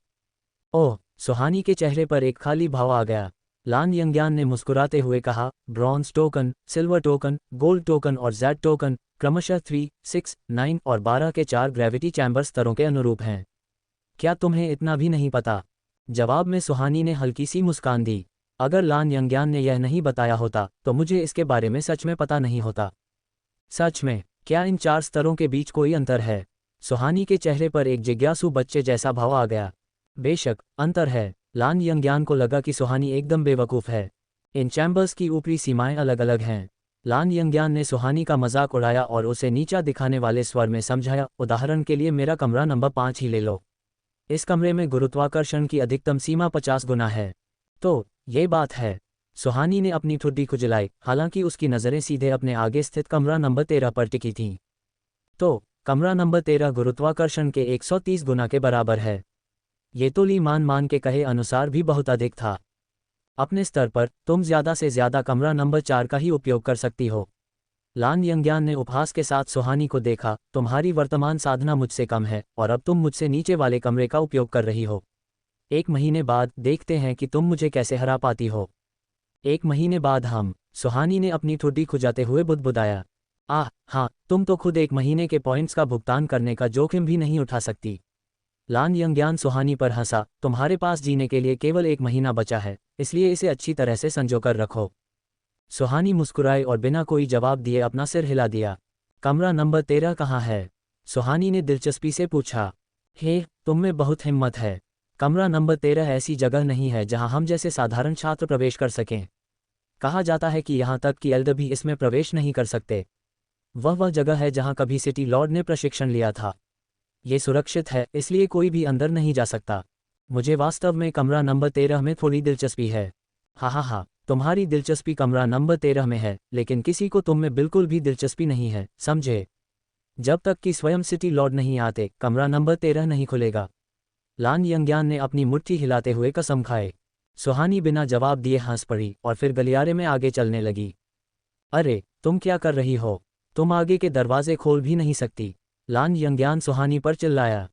ओह, सुहानी के चेहरे पर एक खाली भाव आ गया। लान यंग्यान ने मुस्कुराते हुए कहा, bronze token, silver token, gold token और जेड टोकन क्रमशः 3, 6, 9 और 12 के 4 ग्रेविटी चैम्बर स्तरों के अनुरूप हैं। क्या तुम्हें इतना भी नहीं पता? जवाब में सुहानी ने हल्की सी मुस्कान दी। अगर लान यंग्यान ने यह नहीं बताया होता तो मुझे इसके बारे में सच में पता नहीं होता। सच में, क्या इन 4 स्तरों के बीच कोई अंतर है? सुहानी के चेहरे पर एक जिज्ञासु बच्चे जैसा भाव आ गया। बेशक, अंतर है। लान यंग्यान को लगा कि सुहानी एकदम बेवकूफ़ है। इन चैम्बर्स की ऊपरी सीमाएं अलग अलग हैं। लान यंग्यान ने सुहानी का मजाक उड़ाया और उसे नीचा दिखाने वाले स्वर में समझाया, उदाहरण के लिए मेरा कमरा नंबर 5 ही ले लो। इस कमरे में गुरुत्वाकर्षण की अधिकतम सीमा 50 गुना है। तो ये बात है। सुहानी ने अपनी ठुड्डी खुजलाई, हालांकि उसकी नज़रें सीधे अपने आगे स्थित कमरा नंबर 13 पर टिकी थीं। तो कमरा नंबर 13 गुरुत्वाकर्षण के 130 गुना के बराबर है। ये तो ली मान के कहे अनुसार भी बहुत अधिक था। अपने स्तर पर तुम ज़्यादा से ज़्यादा कमरा नंबर 4 का ही उपयोग कर सकती हो। लान यंग्यान ने उपहास के साथ सुहानी को देखा, तुम्हारी वर्तमान साधना मुझसे कम है और अब तुम मुझसे नीचे वाले कमरे का उपयोग कर रही हो। 1 महीने बाद देखते हैं कि तुम मुझे कैसे हरा पाती हो। 1 महीने बाद हम, सुहानी ने अपनी ठुड्डी खुजाते हुए बुदबुदाया। हाँ, तुम तो खुद 1 महीने के पॉइंट्स का भुगतान करने का जोखिम भी नहीं उठा सकती। लान यंग्यान सुहानी पर हंसा, तुम्हारे पास जीने के लिए केवल 1 महीना बचा है, इसलिए इसे अच्छी तरह से संजोकर रखो। सुहानी मुस्कुराए और बिना कोई जवाब दिए अपना सिर हिला दिया। कमरा नंबर 13 कहाँ है? सुहानी ने दिलचस्पी से पूछा। हे, तुम में बहुत हिम्मत है। कमरा नंबर 13 ऐसी जगह नहीं है जहां हम जैसे साधारण छात्र प्रवेश कर सकें। कहा जाता है कि यहाँ तक कि एल्डर भी इसमें प्रवेश नहीं कर सकते। वह जगह है जहाँ कभी सिटी लॉर्ड ने प्रशिक्षण लिया था। ये सुरक्षित है, इसलिए कोई भी अंदर नहीं जा सकता। मुझे वास्तव में कमरा नंबर 13 में थोड़ी दिलचस्पी है। हाँ, तुम्हारी दिलचस्पी कमरा नंबर 13 में है, लेकिन किसी को तुम में बिल्कुल भी दिलचस्पी नहीं है, समझे? जब तक कि स्वयं सिटी लॉर्ड नहीं आते, कमरा नंबर 13 नहीं खुलेगा। लान यंग्यान ने अपनी मुट्ठी हिलाते हुए कसम खाए। सुहानी बिना जवाब दिए हंस पड़ी और फिर गलियारे में आगे चलने लगी। अरे, तुम क्या कर रही हो? तुम आगे के दरवाजे खोल भी नहीं सकती। लान यंग्यान सुहानी पर चिल्लाया।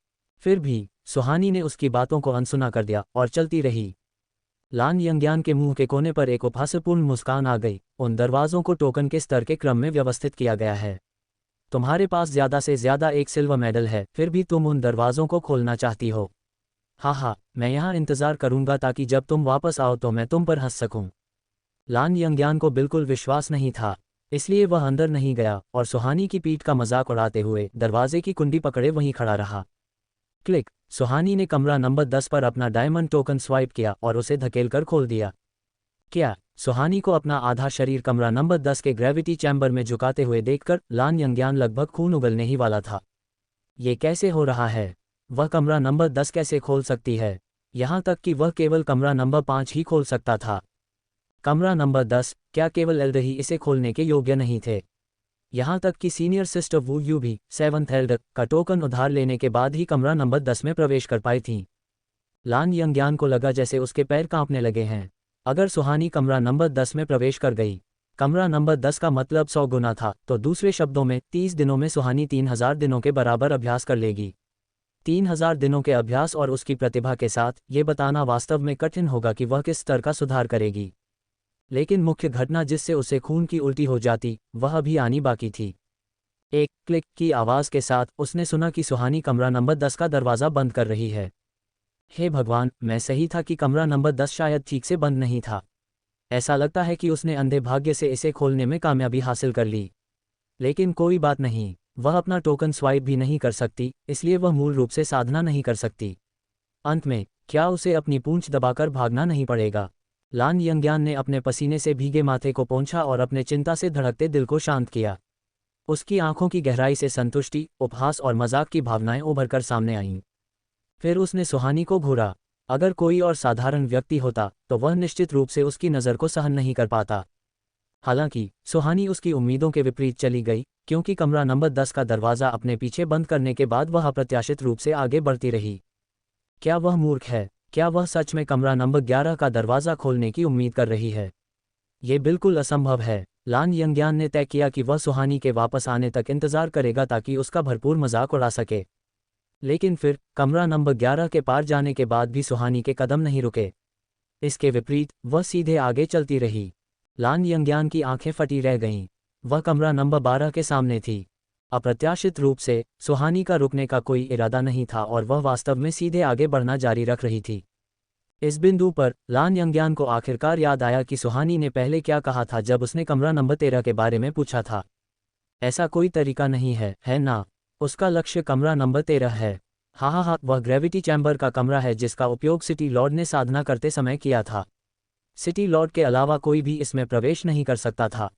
फिर भी सुहानी ने उसकी बातों को अनसुना कर दिया और चलती रही। लान यंग्यान के मुंह के कोने पर एक उपहासपूर्ण मुस्कान आ गई। उन दरवाज़ों को टोकन के स्तर के क्रम में व्यवस्थित किया गया है। तुम्हारे पास ज़्यादा से ज़्यादा एक सिल्वर मेडल है, फिर भी तुम उन दरवाज़ों को खोलना चाहती हो। हाँ, मैं यहाँ इंतज़ार करूँगा ताकि जब तुम वापस आओ तो मैं तुम पर हंस सकूँ। लान यंग्यान को बिल्कुल विश्वास नहीं था, इसलिए वह अंदर नहीं गया और सुहानी की पीठ का मजाक उड़ाते हुए दरवाजे की कुंडी पकड़े वहीं खड़ा रहा। क्लिक। सुहानी ने कमरा नंबर 10 पर अपना डायमंड टोकन स्वाइप किया और उसे धकेलकर खोल दिया। क्या? सुहानी को अपना आधा शरीर कमरा नंबर 10 के ग्रेविटी चैम्बर में झुकाते हुए देखकर लान यंग्यान लगभग खून उगलने ही वाला था। ये कैसे हो रहा है? वह कमरा नंबर 10 कैसे खोल सकती है? यहाँ तक कि वह केवल कमरा नंबर 5 ही खोल सकता था। कमरा नंबर 10, क्या केवल एल्डर ही इसे खोलने के योग्य नहीं थे? यहाँ तक कि सीनियर सिस्टर वू यू भी 7th एल्डर का टोकन उधार लेने के बाद ही कमरा नंबर 10 में प्रवेश कर पाई थीं। लान यंग्यान को लगा जैसे उसके पैर कांपने लगे हैं। अगर सुहानी कमरा नंबर 10 में प्रवेश कर गई, कमरा नंबर 10 का मतलब 100 गुना था, तो दूसरे शब्दों में 30 दिनों में सुहानी 3000 दिनों के बराबर अभ्यास कर लेगी। 3000 दिनों के अभ्यास और उसकी प्रतिभा के साथ ये बताना वास्तव में कठिन होगा कि वह किस स्तर का सुधार करेगी। लेकिन मुख्य घटना जिससे उसे खून की उल्टी हो जाती, वह अभी आनी बाकी थी। एक क्लिक की आवाज़ के साथ उसने सुना कि सुहानी कमरा नंबर 10 का दरवाज़ा बंद कर रही है। हे भगवान, मैं सही था कि कमरा नंबर 10 शायद ठीक से बंद नहीं था। ऐसा लगता है कि उसने अंधे भाग्य से इसे खोलने में कामयाबी हासिल कर ली। लेकिन कोई बात नहीं, वह अपना टोकन स्वाइप भी नहीं कर सकती, इसलिए वह मूल रूप से साधना नहीं कर सकती। अंत में क्या उसे अपनी पूंछ दबाकर भागना नहीं पड़ेगा? लान यंग्यान ने अपने पसीने से भीगे माथे को पोंछा और अपने चिंता से धड़कते दिल को शांत किया। उसकी आंखों की गहराई से संतुष्टि, उपहास और मजाक की भावनाएं उभरकर सामने आईं। फिर उसने सुहानी को घूरा। अगर कोई और साधारण व्यक्ति होता तो वह निश्चित रूप से उसकी नज़र को सहन नहीं कर पाता। हालांकि सुहानी उसकी उम्मीदों के विपरीत चली गई, क्योंकि कमरा नंबर 10 का दरवाज़ा अपने पीछे बंद करने के बाद वह अप्रत्याशित रूप से आगे बढ़ती रही। क्या वह मूर्ख है? क्या वह सच में कमरा नंबर 11 का दरवाज़ा खोलने की उम्मीद कर रही है? ये बिल्कुल असंभव है। लान यंग्यान ने तय किया कि वह सुहानी के वापस आने तक इंतज़ार करेगा ताकि उसका भरपूर मजाक उड़ा सके। लेकिन फिर कमरा नंबर 11 के पार जाने के बाद भी सुहानी के कदम नहीं रुके। इसके विपरीत वह सीधे आगे चलती रही। लान यंग्यान की आंखें फटी रह गईं। वह कमरा नंबर 12 के सामने थी। अप्रत्याशित रूप से सुहानी का रुकने का कोई इरादा नहीं था और वह वास्तव में सीधे आगे बढ़ना जारी रख रही थी। इस बिंदु पर लान यंग्यान को आखिरकार याद आया कि सुहानी ने पहले क्या कहा था जब उसने कमरा नंबर 13 के बारे में पूछा था। ऐसा कोई तरीका नहीं है ना? उसका लक्ष्य कमरा नंबर 13 है। हाँ, वह ग्रेविटी चैम्बर का कमरा है जिसका उपयोग सिटी लॉर्ड ने साधना करते समय किया था। सिटी लॉर्ड के अलावा कोई भी इसमें प्रवेश नहीं कर सकता था,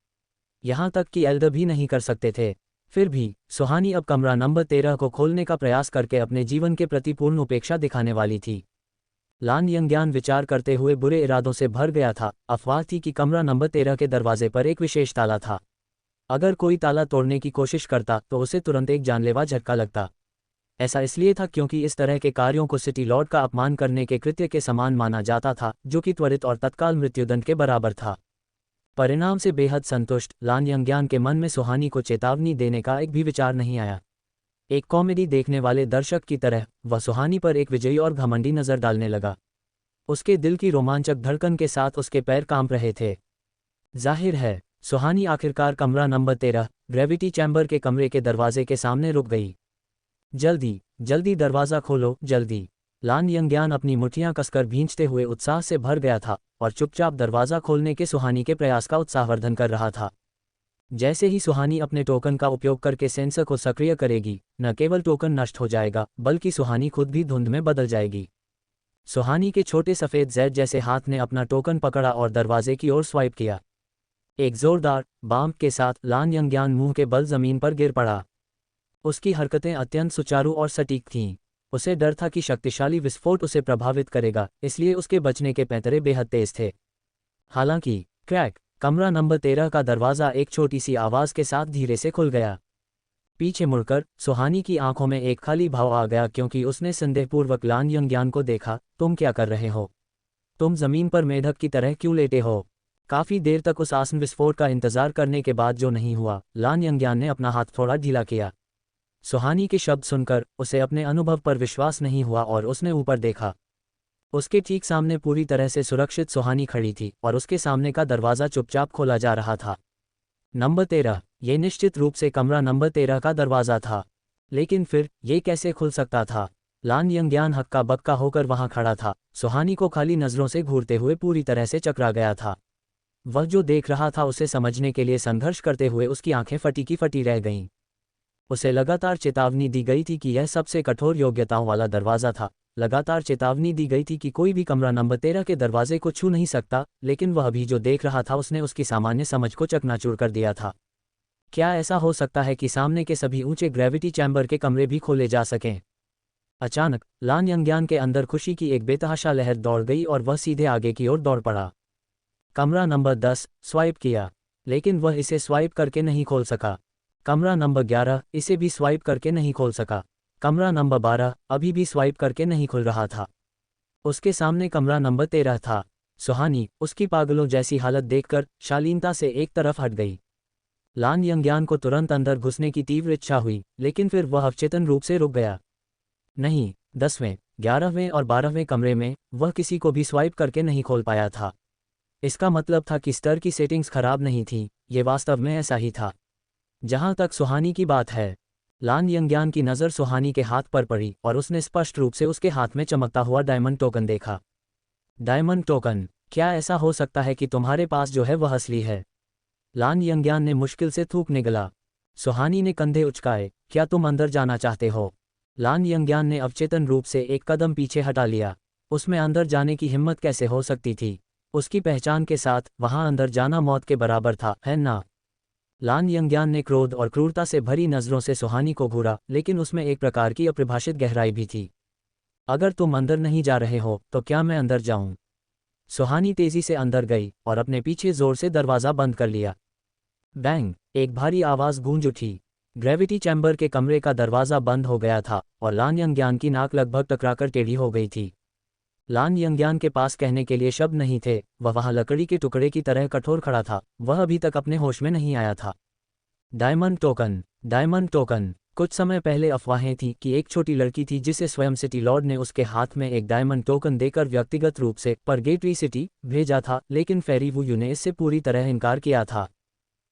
यहाँ तक कि एल्डर भी नहीं कर सकते थे। फिर भी सुहानी अब कमरा नंबर 13 को खोलने का प्रयास करके अपने जीवन के प्रति पूर्ण उपेक्षा दिखाने वाली थी। लान यंग्यान विचार करते हुए बुरे इरादों से भर गया था। अफवाह थी कि कमरा नंबर 13 के दरवाजे पर एक विशेष ताला था। अगर कोई ताला तोड़ने की कोशिश करता तो उसे तुरंत एक जानलेवा झटका लगता। ऐसा इसलिए था क्योंकि इस तरह के कार्यों को सिटी लॉर्ड का अपमान करने के कृत्य के समान माना जाता था, जो कि त्वरित और तत्काल मृत्युदंड के बराबर था। परिणाम से बेहद संतुष्ट लान यंग्यान के मन में सुहानी को चेतावनी देने का एक भी विचार नहीं आया। एक कॉमेडी देखने वाले दर्शक की तरह वह सुहानी पर एक विजयी और घमंडी नज़र डालने लगा। उसके दिल की रोमांचक धड़कन के साथ उसके पैर कांप रहे थे। जाहिर है सुहानी आखिरकार कमरा नंबर 13 ग्रेविटी चैम्बर के कमरे के दरवाजे के सामने रुक गई। जल्दी जल्दी दरवाज़ा खोलो, जल्दी। लान यंग्यान अपनी मुट्ठियां कसकर भींचते हुए उत्साह से भर गया था और चुपचाप दरवाज़ा खोलने के सुहानी के प्रयास का उत्साहवर्धन कर रहा था। जैसे ही सुहानी अपने टोकन का उपयोग करके सेंसर को सक्रिय करेगी, न केवल टोकन नष्ट हो जाएगा बल्कि सुहानी खुद भी धुंध में बदल जाएगी। सुहानी के छोटे सफ़ेद जेड जैसे हाथ ने अपना टोकन पकड़ा और दरवाजे की ओर स्वाइप किया। एक जोरदार बाम्प के साथ लान यंग्यान मुंह के बल जमीन पर गिर पड़ा। उसकी हरकतें अत्यंत सुचारू और सटीक थीं। उसे डर था कि शक्तिशाली विस्फोट उसे प्रभावित करेगा, इसलिए उसके बचने के पैंतरे बेहद तेज थे। हालांकि क्रैक, कमरा नंबर 13 का दरवाज़ा एक छोटी सी आवाज़ के साथ धीरे से खुल गया। पीछे मुड़कर सुहानी की आंखों में एक खाली भाव आ गया क्योंकि उसने संदेहपूर्वक लान यंग्यान को देखा। तुम क्या कर रहे हो? तुम जमीन पर मेढक की तरह क्यों लेटे हो? काफ़ी देर तक उस आसन विस्फोट का इंतजार करने के बाद जो नहीं हुआ, लान यंग्यान ने अपना हाथ थोड़ा ढीला किया। सुहानी के शब्द सुनकर उसे अपने अनुभव पर विश्वास नहीं हुआ और उसने ऊपर देखा। उसके ठीक सामने पूरी तरह से सुरक्षित सुहानी खड़ी थी और उसके सामने का दरवाज़ा चुपचाप खोला जा रहा था। नंबर 13, ये निश्चित रूप से कमरा नंबर 13 का दरवाज़ा था। लेकिन फिर ये कैसे खुल सकता था? लान यंग्यान हक्का बक्का होकर वहां खड़ा था, सुहानी को खाली नज़रों से घूरते हुए पूरी तरह से चकरा गया था। वह जो देख रहा था उसे समझने के लिए संघर्ष करते हुए उसकी आंखें फटी की फटी रह गईं। उसे लगातार चेतावनी दी गई थी कि यह सबसे कठोर योग्यताओं वाला दरवाज़ा था। लगातार चेतावनी दी गई थी कि कोई भी कमरा नंबर 13 के दरवाजे को छू नहीं सकता, लेकिन वह भी जो देख रहा था उसने उसकी सामान्य समझ को चकनाचूर कर दिया था। क्या ऐसा हो सकता है कि सामने के सभी ऊंचे ग्रेविटी चैम्बर के कमरे भी खोले जा सकें? अचानक लान यंग्यान के अंदर खुशी की एक बेतहाशा लहर दौड़ गई और वह सीधे आगे की ओर दौड़ पड़ा। कमरा नंबर 10 स्वाइप किया, लेकिन वह इसे स्वाइप करके नहीं खोल सका। कमरा नंबर 11 इसे भी स्वाइप करके नहीं खोल सका। कमरा नंबर 12 अभी भी स्वाइप करके नहीं खुल रहा था। उसके सामने कमरा नंबर 13 था। सुहानी उसकी पागलों जैसी हालत देखकर शालीनता से एक तरफ हट गई। लान यंग्यान को तुरंत अंदर घुसने की तीव्र इच्छा हुई, लेकिन फिर वह अवचेतन रूप से रुक गया। नहीं, 10वें, 11वें और 12वें कमरे में वह किसी को भी स्वाइप करके नहीं खोल पाया था। इसका मतलब था कि स्तर की सेटिंग्स खराब नहीं थी। ये वास्तव में ऐसा ही था। जहां तक सुहानी की बात है, लान यंग्यान की नज़र सुहानी के हाथ पर पड़ी और उसने स्पष्ट रूप से उसके हाथ में चमकता हुआ डायमंड टोकन देखा। Diamond token? क्या ऐसा हो सकता है कि तुम्हारे पास जो है वह असली है? लान यंग्यान ने मुश्किल से थूक निगला। सुहानी ने कंधे उचकाए। क्या तुम अंदर जाना चाहते हो? लान यंग्यान ने अवचेतन रूप से एक कदम पीछे हटा लिया। उसमें अंदर जाने की हिम्मत कैसे हो सकती थी? उसकी पहचान के साथ वहां अंदर जाना मौत के बराबर था, है ना? लान यंग्यान ने क्रोध और क्रूरता से भरी नज़रों से सुहानी को घूरा, लेकिन उसमें एक प्रकार की अपरिभाषित गहराई भी थी। अगर तुम अंदर नहीं जा रहे हो तो क्या मैं अंदर जाऊं? सुहानी तेजी से अंदर गई और अपने पीछे जोर से दरवाज़ा बंद कर लिया। बैंग! एक भारी आवाज़ गूंज उठी। ग्रेविटी चैम्बर के कमरे का दरवाज़ा बंद हो गया था और लान यंग्यान की नाक लगभग टकराकर टेढ़ी हो गई थी। लान यंग्यान के पास कहने के लिए शब्द नहीं थे। वह वहां लकड़ी के टुकड़े की तरह कठोर खड़ा था। वह अभी तक अपने होश में नहीं आया था। Diamond token! Diamond token! कुछ समय पहले अफवाहें थीं कि एक छोटी लड़की थी जिसे स्वयं सिटी लॉर्ड ने उसके हाथ में एक डायमंड टोकन देकर व्यक्तिगत रूप से परगेटरी सिटी भेजा था, लेकिन फेरी वुयू ने इससे पूरी तरह इनकार किया था।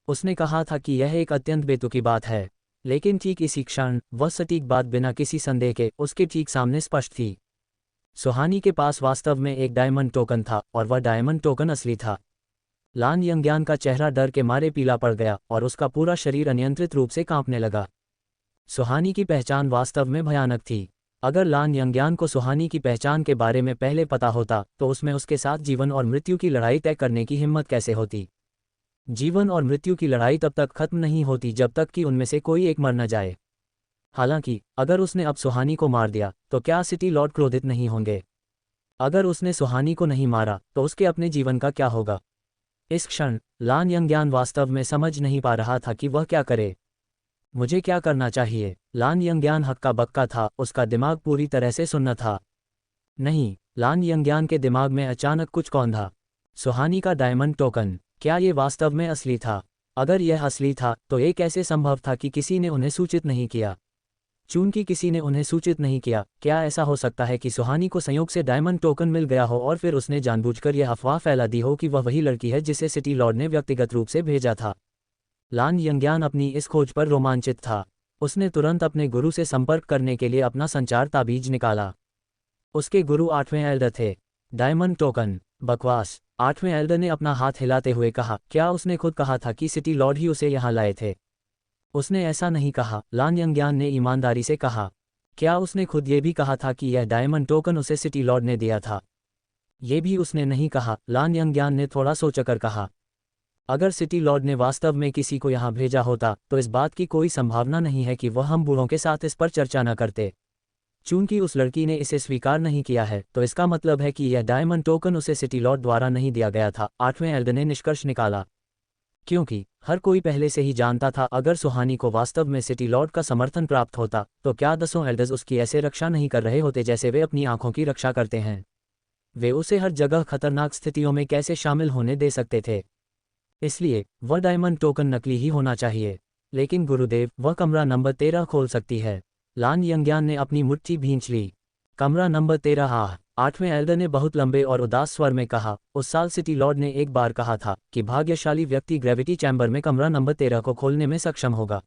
उसने कहा था कि यह एक अत्यंत बेतुकी बात है, लेकिन ठीक इसी क्षण वह सटीक बात बिना किसी संदेह के उसके ठीक सामने स्पष्ट थी। सुहानी के पास वास्तव में एक डायमंड टोकन था और वह डायमंड टोकन असली था। लान यंग्यान का चेहरा डर के मारे पीला पड़ गया और उसका पूरा शरीर अनियंत्रित रूप से कांपने लगा। सुहानी की पहचान वास्तव में भयानक थी। अगर लान यंग्यान को सुहानी की पहचान के बारे में पहले पता होता तो उसमें उसके साथ जीवन और मृत्यु की लड़ाई तय करने की हिम्मत कैसे होती। जीवन और मृत्यु की लड़ाई तब तक खत्म नहीं होती जब तक कि उनमें से कोई एक मर न जाए। हालांकि अगर उसने अब सुहानी को मार दिया तो क्या सिटी लॉर्ड क्रोधित नहीं होंगे? अगर उसने सुहानी को नहीं मारा तो उसके अपने जीवन का क्या होगा? इस क्षण लान यंग्यान वास्तव में समझ नहीं पा रहा था कि वह क्या करे। मुझे क्या करना चाहिए? लान यंग्यान हक्का बक्का था, उसका दिमाग पूरी तरह से सुन्न था। नहीं, लान यंग्यान के दिमाग में अचानक कुछ कौंधा। सुहानी का डायमंड टोकन, क्या ये वास्तव में असली था? अगर यह असली था तो ये कैसे संभव था कि किसी ने उन्हें सूचित नहीं किया? चूंकि किसी ने उन्हें सूचित नहीं किया, क्या ऐसा हो सकता है कि सुहानी को संयोग से डायमंड टोकन मिल गया हो और फिर उसने जानबूझकर यह अफवाह फैला दी हो कि वह वही लड़की है जिसे सिटी लॉर्ड ने व्यक्तिगत रूप से भेजा था? लान यंग्यान अपनी इस खोज पर रोमांचित था। उसने तुरंत अपने गुरु से संपर्क करने के लिए अपना संचार ताबीज निकाला। उसके गुरु 8वें एल्डर थे। डायमंड टोकन, बकवास। 8वें एल्डर ने अपना हाथ हिलाते हुए कहा, क्या उसने खुद कहा था कि सिटी लॉर्ड ही उसे यहाँ लाए थे? उसने ऐसा नहीं कहा, लान यंग्यान ने ईमानदारी से कहा। क्या उसने खुद ये भी कहा था कि यह डायमंड टोकन उसे सिटी लॉर्ड ने दिया था? ये भी उसने नहीं कहा, लान यंग्यान ने थोड़ा सोचकर कहा। अगर सिटी लॉर्ड ने वास्तव में किसी को यहाँ भेजा होता तो इस बात की कोई संभावना नहीं है कि वह हम बूढ़ों के साथ इस पर चर्चा न करते। चूंकि उस लड़की ने इसे स्वीकार नहीं किया है तो इसका मतलब है कि यह डायमंड टोकन उसे सिटी लॉर्ड द्वारा नहीं दिया गया था, 8वें एल्डर ने निष्कर्ष निकाला। क्योंकि हर कोई पहले से ही जानता था अगर सुहानी को वास्तव में सिटी लॉर्ड का समर्थन प्राप्त होता तो क्या 10 एल्डर्स उसकी ऐसे रक्षा नहीं कर रहे होते जैसे वे अपनी आंखों की रक्षा करते हैं। वे उसे हर जगह खतरनाक स्थितियों में कैसे शामिल होने दे सकते थे? इसलिए वह डायमंड टोकन नकली ही होना चाहिए। लेकिन गुरुदेव, वह कमरा नंबर 13 खोल सकती है। लान यंग्यान ने अपनी मुट्ठी भींच ली। कमरा नंबर 13? हाँ, 8वें एल्डर ने बहुत लंबे और उदास स्वर में कहा। उस साल सिटी लॉर्ड ने एक बार कहा था कि भाग्यशाली व्यक्ति ग्रेविटी चैम्बर में कमरा नंबर 13 को खोलने में सक्षम होगा।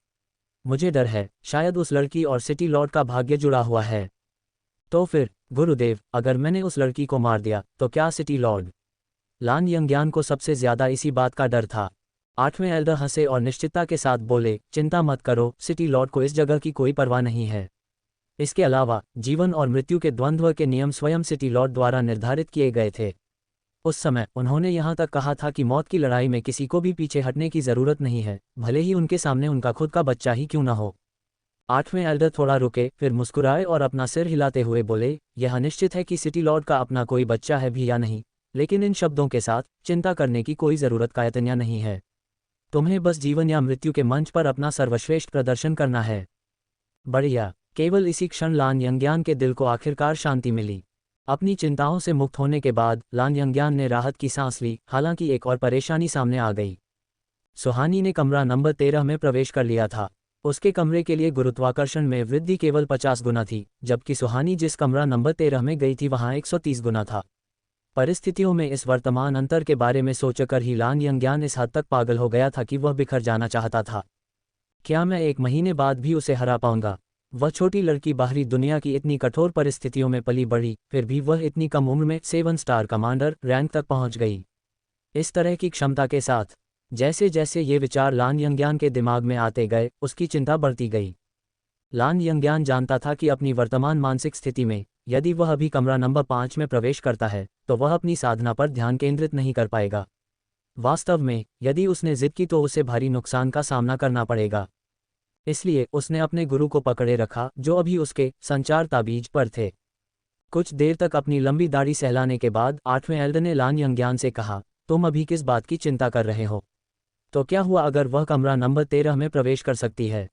मुझे डर है शायद उस लड़की और सिटी लॉर्ड का भाग्य जुड़ा हुआ है। तो फिर गुरुदेव, अगर मैंने उस लड़की को मार दिया तो क्या सिटी लॉर्ड? लान यंग्यान को सबसे ज्यादा इसी बात का डर था। 8वें एल्डर हंसे और निश्चितता के साथ बोले, चिंता मत करो, सिटी लॉर्ड को इस जगह की कोई परवाह नहीं है। इसके अलावा जीवन और मृत्यु के द्वंद्व के नियम स्वयं सिटी लॉर्ड द्वारा निर्धारित किए गए थे। उस समय उन्होंने यहाँ तक कहा था कि मौत की लड़ाई में किसी को भी पीछे हटने की जरूरत नहीं है, भले ही उनके सामने उनका खुद का बच्चा ही क्यों न हो। 8वें एल्डर थोड़ा रुके, फिर मुस्कुराए और अपना सिर हिलाते हुए बोले, यह निश्चित है कि सिटी लॉर्ड का अपना कोई बच्चा है भी या नहीं, लेकिन इन शब्दों के साथ चिंता करने की कोई जरूरत कायतन्या नहीं है। तुम्हें बस जीवन या मृत्यु के मंच पर अपना सर्वश्रेष्ठ प्रदर्शन करना है। बढ़िया। केवल इसी क्षण लान यंग्यान के दिल को आखिरकार शांति मिली। अपनी चिंताओं से मुक्त होने के बाद लान यंग्यान ने राहत की सांस ली। हालांकि एक और परेशानी सामने आ गई। सुहानी ने कमरा नंबर 13 में प्रवेश कर लिया था। उसके कमरे के लिए गुरुत्वाकर्षण में वृद्धि केवल 50 गुना थी, जबकि सुहानी जिस कमरा नंबर 13 में गई थी वहां 130 गुना था। परिस्थितियों में इस वर्तमान अंतर के बारे में सोचकर ही लान यंग्यान इस हद तक पागल हो गया था कि वह बिखर जाना चाहता था। क्या मैं 1 महीने बाद भी उसे हरा पाऊंगा? वह छोटी लड़की बाहरी दुनिया की इतनी कठोर परिस्थितियों में पली बढ़ी, फिर भी वह इतनी कम उम्र में 7 स्टार कमांडर रैंक तक पहुंच गई। इस तरह की क्षमता के साथ जैसे जैसे ये विचार लान यंग्यान के दिमाग में आते गए, उसकी चिंता बढ़ती गई। लान यंग्यान जानता था कि अपनी वर्तमान मानसिक स्थिति में यदि वह अभी कमरा नंबर 5 में प्रवेश करता है तो वह अपनी साधना पर ध्यान केंद्रित नहीं कर पाएगा। वास्तव में यदि उसने जिद की तो उसे भारी नुकसान का सामना करना पड़ेगा। इसलिए उसने अपने गुरु को पकड़े रखा जो अभी उसके संचार ताबीज पर थे। कुछ देर तक अपनी लंबी दाढ़ी सहलाने के बाद 8वें एल्डर ने लान यंग्यान से कहा, तुम अभी किस बात की चिंता कर रहे हो? तो क्या हुआ अगर वह कमरा नंबर 13 में प्रवेश कर सकती है?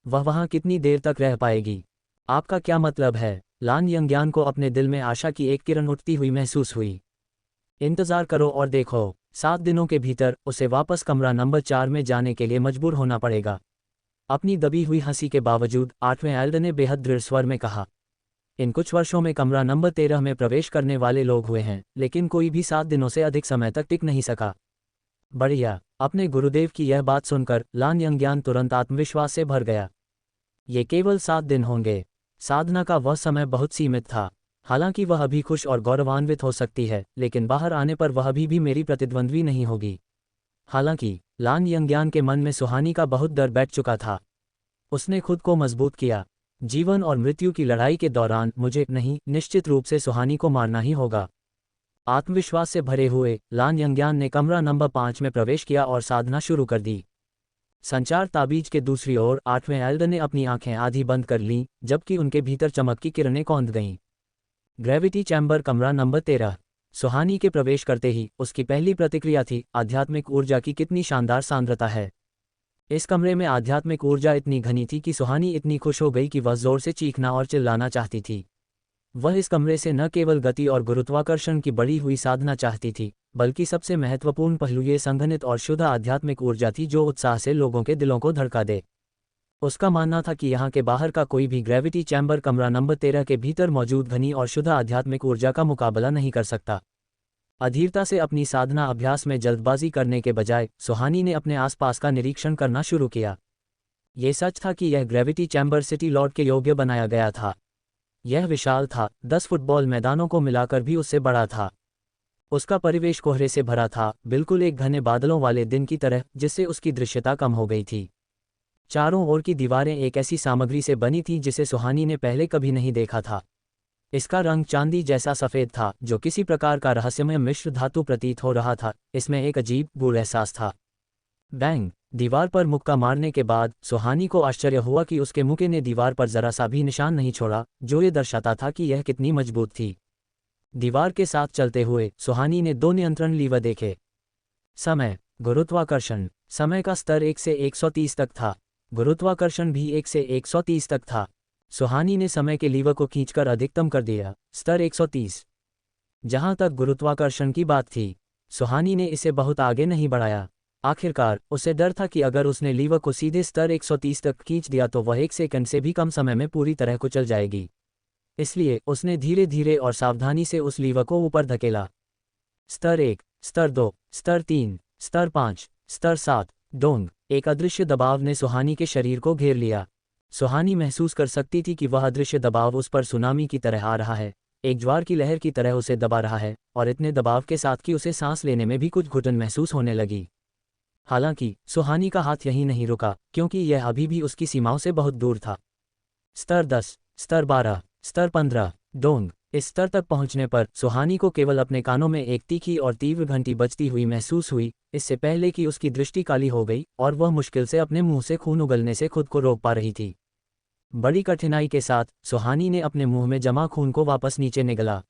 वह वहां कितनी देर तक रह पाएगी? आपका क्या मतलब है? लान यंग्यान को अपने दिल में आशा की एक किरण उठती हुई महसूस हुई। इंतजार करो और देखो, 7 दिनों के भीतर उसे वापस कमरा नंबर 4 में जाने के लिए मजबूर होना पड़ेगा। अपनी दबी हुई हंसी के बावजूद 8वें एल्डर ने बेहद दृढ़ स्वर में कहा, इन कुछ वर्षों में कमरा नंबर 13 में प्रवेश करने वाले लोग हुए हैं, लेकिन कोई भी 7 दिनों से अधिक समय तक टिक नहीं सका। बढ़िया। अपने गुरुदेव की यह बात सुनकर लान यंग्यान तुरंत आत्मविश्वास से भर गया। ये केवल 7 दिन होंगे। साधना का वह समय बहुत सीमित था। हालांकि वह अभी खुश और गौरवान्वित हो सकती है, लेकिन बाहर आने पर वह अभी भी मेरी प्रतिद्वंद्वी नहीं होगी। हालांकि लान यंग्यान के मन में सुहानी का बहुत डर बैठ चुका था। उसने खुद को मजबूत किया। जीवन और मृत्यु की लड़ाई के दौरान मुझे नहीं, निश्चित रूप से सुहानी को मारना ही होगा। आत्मविश्वास से भरे हुए लान यंग्यान ने कमरा नंबर 5 में प्रवेश किया और साधना शुरू कर दी। संचार ताबीज के दूसरी ओर 8वें एल्डर ने अपनी आंखें आधी बंद कर लीं, जबकि उनके भीतर चमक की किरणें कौंध गईं। ग्रेविटी चैम्बर कमरा नंबर 13। सुहानी के प्रवेश करते ही उसकी पहली प्रतिक्रिया थी, आध्यात्मिक ऊर्जा की कितनी शानदार सांद्रता है। इस कमरे में आध्यात्मिक ऊर्जा इतनी घनी थी कि सुहानी इतनी खुश हो गई कि वह जोर से चीखना और चिल्लाना चाहती थी। वह इस कमरे से न केवल गति और गुरुत्वाकर्षण की बढ़ी हुई साधना चाहती थी, बल्कि सबसे महत्वपूर्ण पहलू ये संघनित और शुद्ध आध्यात्मिक ऊर्जा थी जो उत्साह से लोगों के दिलों को धड़का दे। उसका मानना था कि यहाँ के बाहर का कोई भी ग्रेविटी चैम्बर कमरा नंबर 13 के भीतर मौजूद घनी और शुद्ध आध्यात्मिक ऊर्जा का मुकाबला नहीं कर सकता। अधीरता से अपनी साधना अभ्यास में जल्दबाजी करने के बजाय सुहानी ने अपने आसपास का निरीक्षण करना शुरू किया। ये सच था कि यह ग्रेविटी चैम्बर सिटी लॉर्ड के योग्य बनाया गया था। यह विशाल था, 10 फुटबॉल मैदानों को मिलाकर भी उससे बड़ा था। उसका परिवेश कोहरे से भरा था, बिल्कुल एक घने बादलों वाले दिन की तरह, जिससे उसकी दृश्यता कम हो गई थी। चारों ओर की दीवारें एक ऐसी सामग्री से बनी थीं जिसे सुहानी ने पहले कभी नहीं देखा था। इसका रंग चांदी जैसा सफ़ेद था, जो किसी प्रकार का रहस्यमय मिश्र धातु प्रतीत हो रहा था। इसमें एक अजीब गूढ़ एहसास था। बैंग! दीवार पर मुक्का मारने के बाद सुहानी को आश्चर्य हुआ कि उसके मुक्के ने दीवार पर जरा सा भी निशान नहीं छोड़ा, जो ये दर्शाता था कि यह कितनी मजबूत थी। दीवार के साथ चलते हुए सुहानी ने 2 नियंत्रण लीवर देखे। समय, गुरुत्वाकर्षण। समय का स्तर 1 से 130 तक था। गुरुत्वाकर्षण भी 1 से 130 तक था। सुहानी ने समय के लीवर को खींचकर अधिकतम कर दिया। स्तर 130। जहां तक गुरुत्वाकर्षण की बात थी, सुहानी ने इसे बहुत आगे नहीं बढ़ाया। आखिरकार उसे डर था कि अगर उसने लीवर को सीधे स्तर 130 तक खींच दिया तो वह 1 सेकंड से भी कम समय में पूरी तरह कुचल जाएगी। इसलिए उसने धीरे धीरे और सावधानी से उस लीवर को ऊपर धकेला। स्तर 1, स्तर 2, स्तर 3, स्तर 5, स्तर 7। डोंग! एक अदृश्य दबाव ने सुहानी के शरीर को घेर लिया। सुहानी महसूस कर सकती थी कि वह अदृश्य दबाव उस पर सुनामी की तरह आ रहा है, एक ज्वार की लहर की तरह उसे दबा रहा है, और इतने दबाव के साथ कि उसे सांस लेने में भी कुछ घुटन महसूस होने लगी। हालांकि सुहानी का हाथ यहीं नहीं रुका, क्योंकि यह अभी भी उसकी सीमाओं से बहुत दूर था। स्तर 10, स्तर 12, स्तर 15। डोंग! इस स्तर तक पहुंचने पर सुहानी को केवल अपने कानों में एक तीखी और तीव्र घंटी बजती हुई महसूस हुई, इससे पहले कि उसकी दृष्टि काली हो गई और वह मुश्किल से अपने मुंह से खून उगलने से खुद को रोक पा रही थी। बड़ी कठिनाई के साथ सुहानी ने अपने मुंह में जमा खून को वापस नीचे निगला।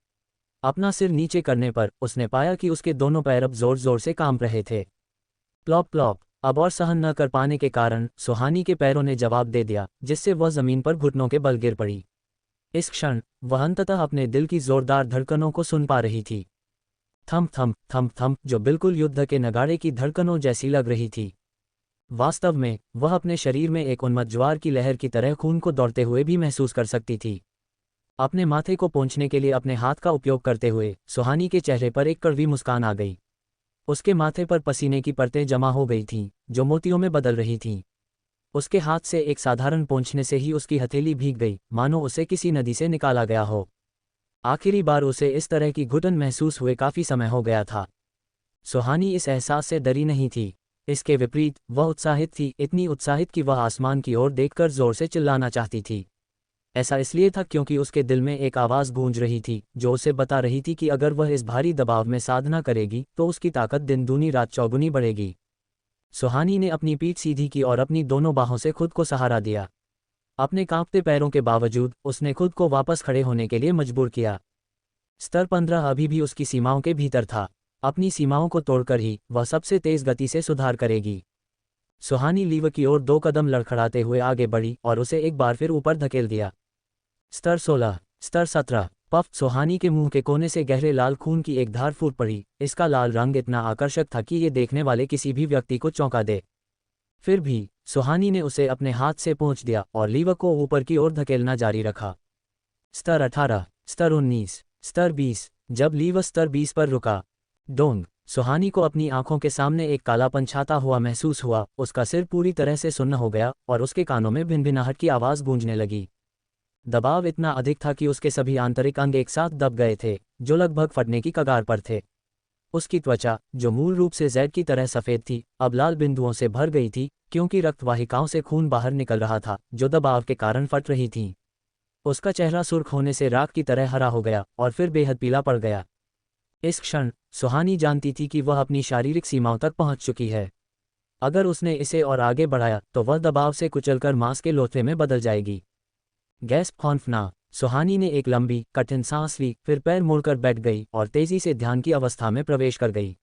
अपना सिर नीचे करने पर उसने पाया कि उसके दोनों पैर अब जोर जोर से कांप रहे थे। Plop plop! अब और सहन न कर पाने के कारण सुहानी के पैरों ने जवाब दे दिया, जिससे वह जमीन पर घुटनों के बल गिर पड़ी। इस क्षण वह अंततः अपने दिल की जोरदार धड़कनों को सुन पा रही थी। थम थम थम थम, जो बिल्कुल युद्ध के नगाड़े की धड़कनों जैसी लग रही थी। वास्तव में वह अपने शरीर में एक उन्मत्त ज्वार की लहर की तरह खून को दौड़ते हुए भी महसूस कर सकती थी। अपने माथे को पोंछने के लिए अपने हाथ का उपयोग करते हुए सुहानी के चेहरे पर एक कड़वी मुस्कान आ गई। उसके माथे पर पसीने की परतें जमा हो गई थीं, जो मोतियों में बदल रही थीं। उसके हाथ से एक साधारण पोंछने से ही उसकी हथेली भीग गई, मानो उसे किसी नदी से निकाला गया हो। आखिरी बार उसे इस तरह की घुटन महसूस हुए काफ़ी समय हो गया था। सुहानी इस एहसास से डरी नहीं थी। इसके विपरीत वह उत्साहित थी, इतनी उत्साहित कि वह आसमान की ओर देखकर जोर से चिल्लाना चाहती थी। ऐसा इसलिए था क्योंकि उसके दिल में एक आवाज़ गूंज रही थी, जो उसे बता रही थी कि अगर वह इस भारी दबाव में साधना करेगी तो उसकी ताकत दिन दूनी रात चौगुनी बढ़ेगी। सुहानी ने अपनी पीठ सीधी की और अपनी दोनों बाहों से खुद को सहारा दिया। अपने कांपते पैरों के बावजूद उसने खुद को वापस खड़े होने के लिए मजबूर किया। स्तर 15 अभी भी उसकी सीमाओं के भीतर था। अपनी सीमाओं को तोड़कर ही वह सबसे तेज गति से सुधार करेगी। सुहानी लीवर की ओर 2 कदम लड़खड़ाते हुए आगे बढ़ी और उसे एक बार फिर ऊपर धकेल दिया। स्तर 16, स्तर 17। पफ! सुहानी के मुंह के कोने से गहरे लाल खून की एक धार फूट पड़ी। इसका लाल रंग इतना आकर्षक था कि ये देखने वाले किसी भी व्यक्ति को चौंका दे। फिर भी सुहानी ने उसे अपने हाथ से पोंछ दिया और लीवर को ऊपर की ओर धकेलना जारी रखा। स्तर 18, स्तर 19, स्तर 20। जब लीवर स्तर 20 पर रुका, डोंग, सुहानी को अपनी आंखों के सामने एक कालापन छाता हुआ महसूस हुआ। उसका सिर पूरी तरह से सुन्न हो गया और उसके कानों में भिनभिनाहट की आवाज़ गूंजने लगी। दबाव इतना अधिक था कि उसके सभी आंतरिक अंग एक साथ दब गए थे, जो लगभग फटने की कगार पर थे। उसकी त्वचा, जो मूल रूप से जैड की तरह सफ़ेद थी, अब लाल बिंदुओं से भर गई थी, क्योंकि रक्तवाहिकाओं से खून बाहर निकल रहा था, जो दबाव के कारण फट रही थीं। उसका चेहरा सुर्ख होने से राख की तरह हरा हो गया और फिर बेहद पीला पड़ गया। इस क्षण सुहानी जानती थी कि वह अपनी शारीरिक सीमाओं तक पहुंच चुकी है। अगर उसने इसे और आगे बढ़ाया तो वह दबाव से कुचलकर मांस के लोथड़े में बदल जाएगी। गैस खौफना, सुहानी ने एक लंबी, कठिन सांस ली, फिर पैर मोड़कर बैठ गई और तेजी से ध्यान की अवस्था में प्रवेश कर गई।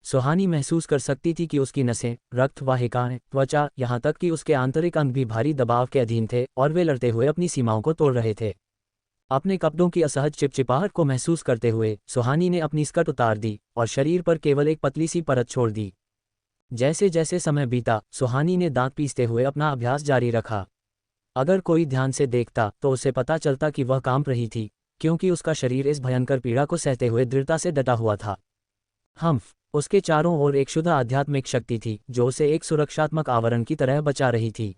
सुहानी महसूस कर सकती थी कि उसकी नसें, रक्त वाहिकाएं, त्वचा, यहाँ तक कि उसके आंतरिक अंग भी भारी दबाव के अधीन थे और वे लड़ते हुए अपनी सीमाओं को तोड़ रहे थे। अपने कपड़ों की असहज चिपचिपाहट को महसूस करते हुए सुहानी ने अपनी स्कर्ट उतार दी और शरीर पर केवल एक पतली सी परत छोड़ दी। जैसे जैसे समय बीता, सुहानी ने दांत पीसते हुए अपना अभ्यास जारी रखा। अगर कोई ध्यान से देखता तो उसे पता चलता कि वह कांप रही थी, क्योंकि उसका शरीर इस भयंकर पीड़ा को सहते हुए दृढ़ता से डटा हुआ था। उसके चारों ओर एक शुद्ध आध्यात्मिक शक्ति थी जो उसे एक सुरक्षात्मक आवरण की तरह बचा रही थी।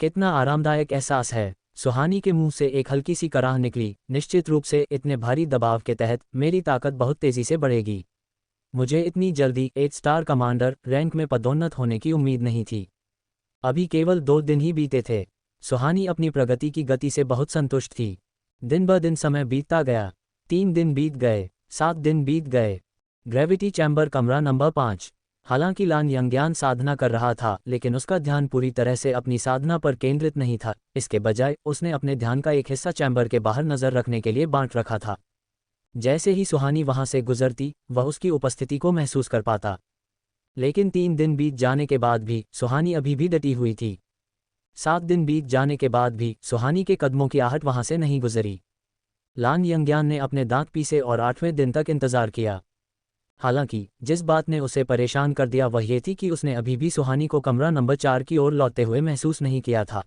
कितना आरामदायक एहसास है। सुहानी के मुंह से एक हल्की सी कराह निकली। निश्चित रूप से इतने भारी दबाव के तहत मेरी ताकत बहुत तेजी से बढ़ेगी। मुझे इतनी जल्दी 8 स्टार कमांडर रैंक में पदोन्नत होने की उम्मीद नहीं थी। अभी केवल 2 दिन ही बीते थे। सुहानी अपनी प्रगति की गति से बहुत संतुष्ट थी। दिन ब दिन समय बीतता गया। 3 दिन बीत गए, 7 दिन बीत गए। ग्रेविटी चैम्बर कमरा नंबर 5। हालांकि लान यंग्यान साधना कर रहा था, लेकिन उसका ध्यान पूरी तरह से अपनी साधना पर केंद्रित नहीं था। इसके बजाय उसने अपने ध्यान का एक हिस्सा चैम्बर के बाहर नजर रखने के लिए बांट रखा था। जैसे ही सुहानी वहां से गुजरती, वह उसकी उपस्थिति को महसूस कर पाता। लेकिन 3 दिन बीत जाने के बाद भी सुहानी अभी भी डटी हुई थी। 7 दिन बीत जाने के बाद भी सुहानी के कदमों की आहट वहां से नहीं गुजरी। लान यंग्यान ने अपने दांत पीसे और 8वें दिन तक इंतजार किया। हालांकि जिस बात ने उसे परेशान कर दिया वह ये थी कि उसने अभी भी सुहानी को कमरा नंबर 4 की ओर लौटते हुए महसूस नहीं किया था।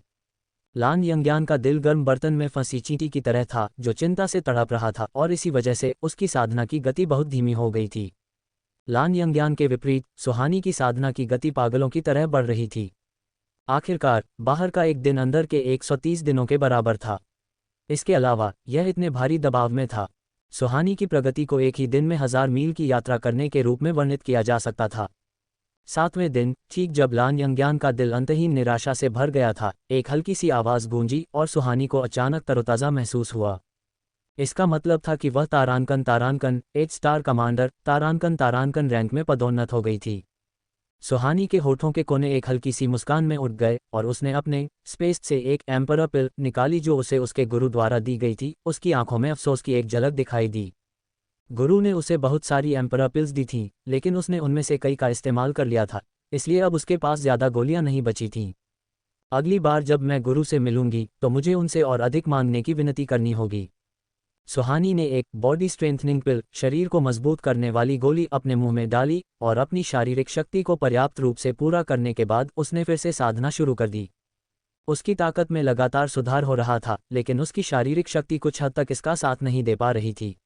लान यंग्यान का दिल गर्म बर्तन में फंसी चींटी की तरह था जो चिंता से तड़प रहा था, और इसी वजह से उसकी साधना की गति बहुत धीमी हो गई थी। लान यंग्यान के विपरीत सुहानी की साधना की गति पागलों की तरह बढ़ रही थी। आखिरकार बाहर का एक दिन अंदर के 130 दिनों के बराबर था। इसके अलावा यह इतने भारी दबाव में था। सुहानी की प्रगति को एक ही दिन में 1000 मील की यात्रा करने के रूप में वर्णित किया जा सकता था। 7वें दिन, ठीक जब लान यंग्यान का दिल अंतहीन निराशा से भर गया था, एक हल्की सी आवाज़ गूंजी और सुहानी को अचानक तरोताज़ा महसूस हुआ। इसका मतलब था कि वह तारांकन 8 स्टार कमांडर तारांकन रैंक में पदोन्नत हो गई थी। सुहानी के होठों के कोने एक हल्की सी मुस्कान में उठ गए और उसने अपने स्पेस से एक एम्परर पिल निकाली जो उसे उसके गुरु द्वारा दी गई थी। उसकी आंखों में अफसोस की एक झलक दिखाई दी। गुरु ने उसे बहुत सारी एम्परर पिल्स दी थीं, लेकिन उसने उनमें से कई का इस्तेमाल कर लिया था, इसलिए अब उसके पास ज़्यादा गोलियां नहीं बची थीं। अगली बार जब मैं गुरु से मिलूंगी तो मुझे उनसे और अधिक मांगने की विनती करनी होगी। सुहानी ने एक बॉडी स्ट्रेंथनिंग पिल, शरीर को मजबूत करने वाली गोली, अपने मुंह में डाली और अपनी शारीरिक शक्ति को पर्याप्त रूप से पूरा करने के बाद उसने फिर से साधना शुरू कर दी। उसकी ताकत में लगातार सुधार हो रहा था, लेकिन उसकी शारीरिक शक्ति कुछ हद तक इसका साथ नहीं दे पा रही थी।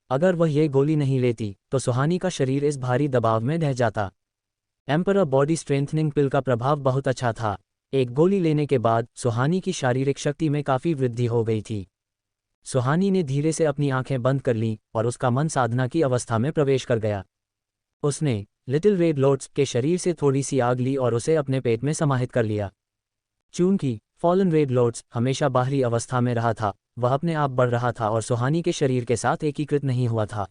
अगर वह ये गोली नहीं लेती तो सुहानी का शरीर इस भारी दबाव में ढह जाता। एम्परर बॉडी स्ट्रेंथनिंग पिल का प्रभाव बहुत अच्छा था। एक गोली लेने के बाद सुहानी की शारीरिक शक्ति में काफ़ी वृद्धि हो गई थी। सुहानी ने धीरे से अपनी आंखें बंद कर लीं और उसका मन साधना की अवस्था में प्रवेश कर गया। उसने लिटिल रेड लॉर्ड्स के शरीर से थोड़ी सी आग ली और उसे अपने पेट में समाहित कर लिया। चूंकि फॉलन रेड लॉर्ड्स हमेशा बाहरी अवस्था में रहा था, वह अपने आप बढ़ रहा था और सुहानी के शरीर के साथ एकीकृत नहीं हुआ था।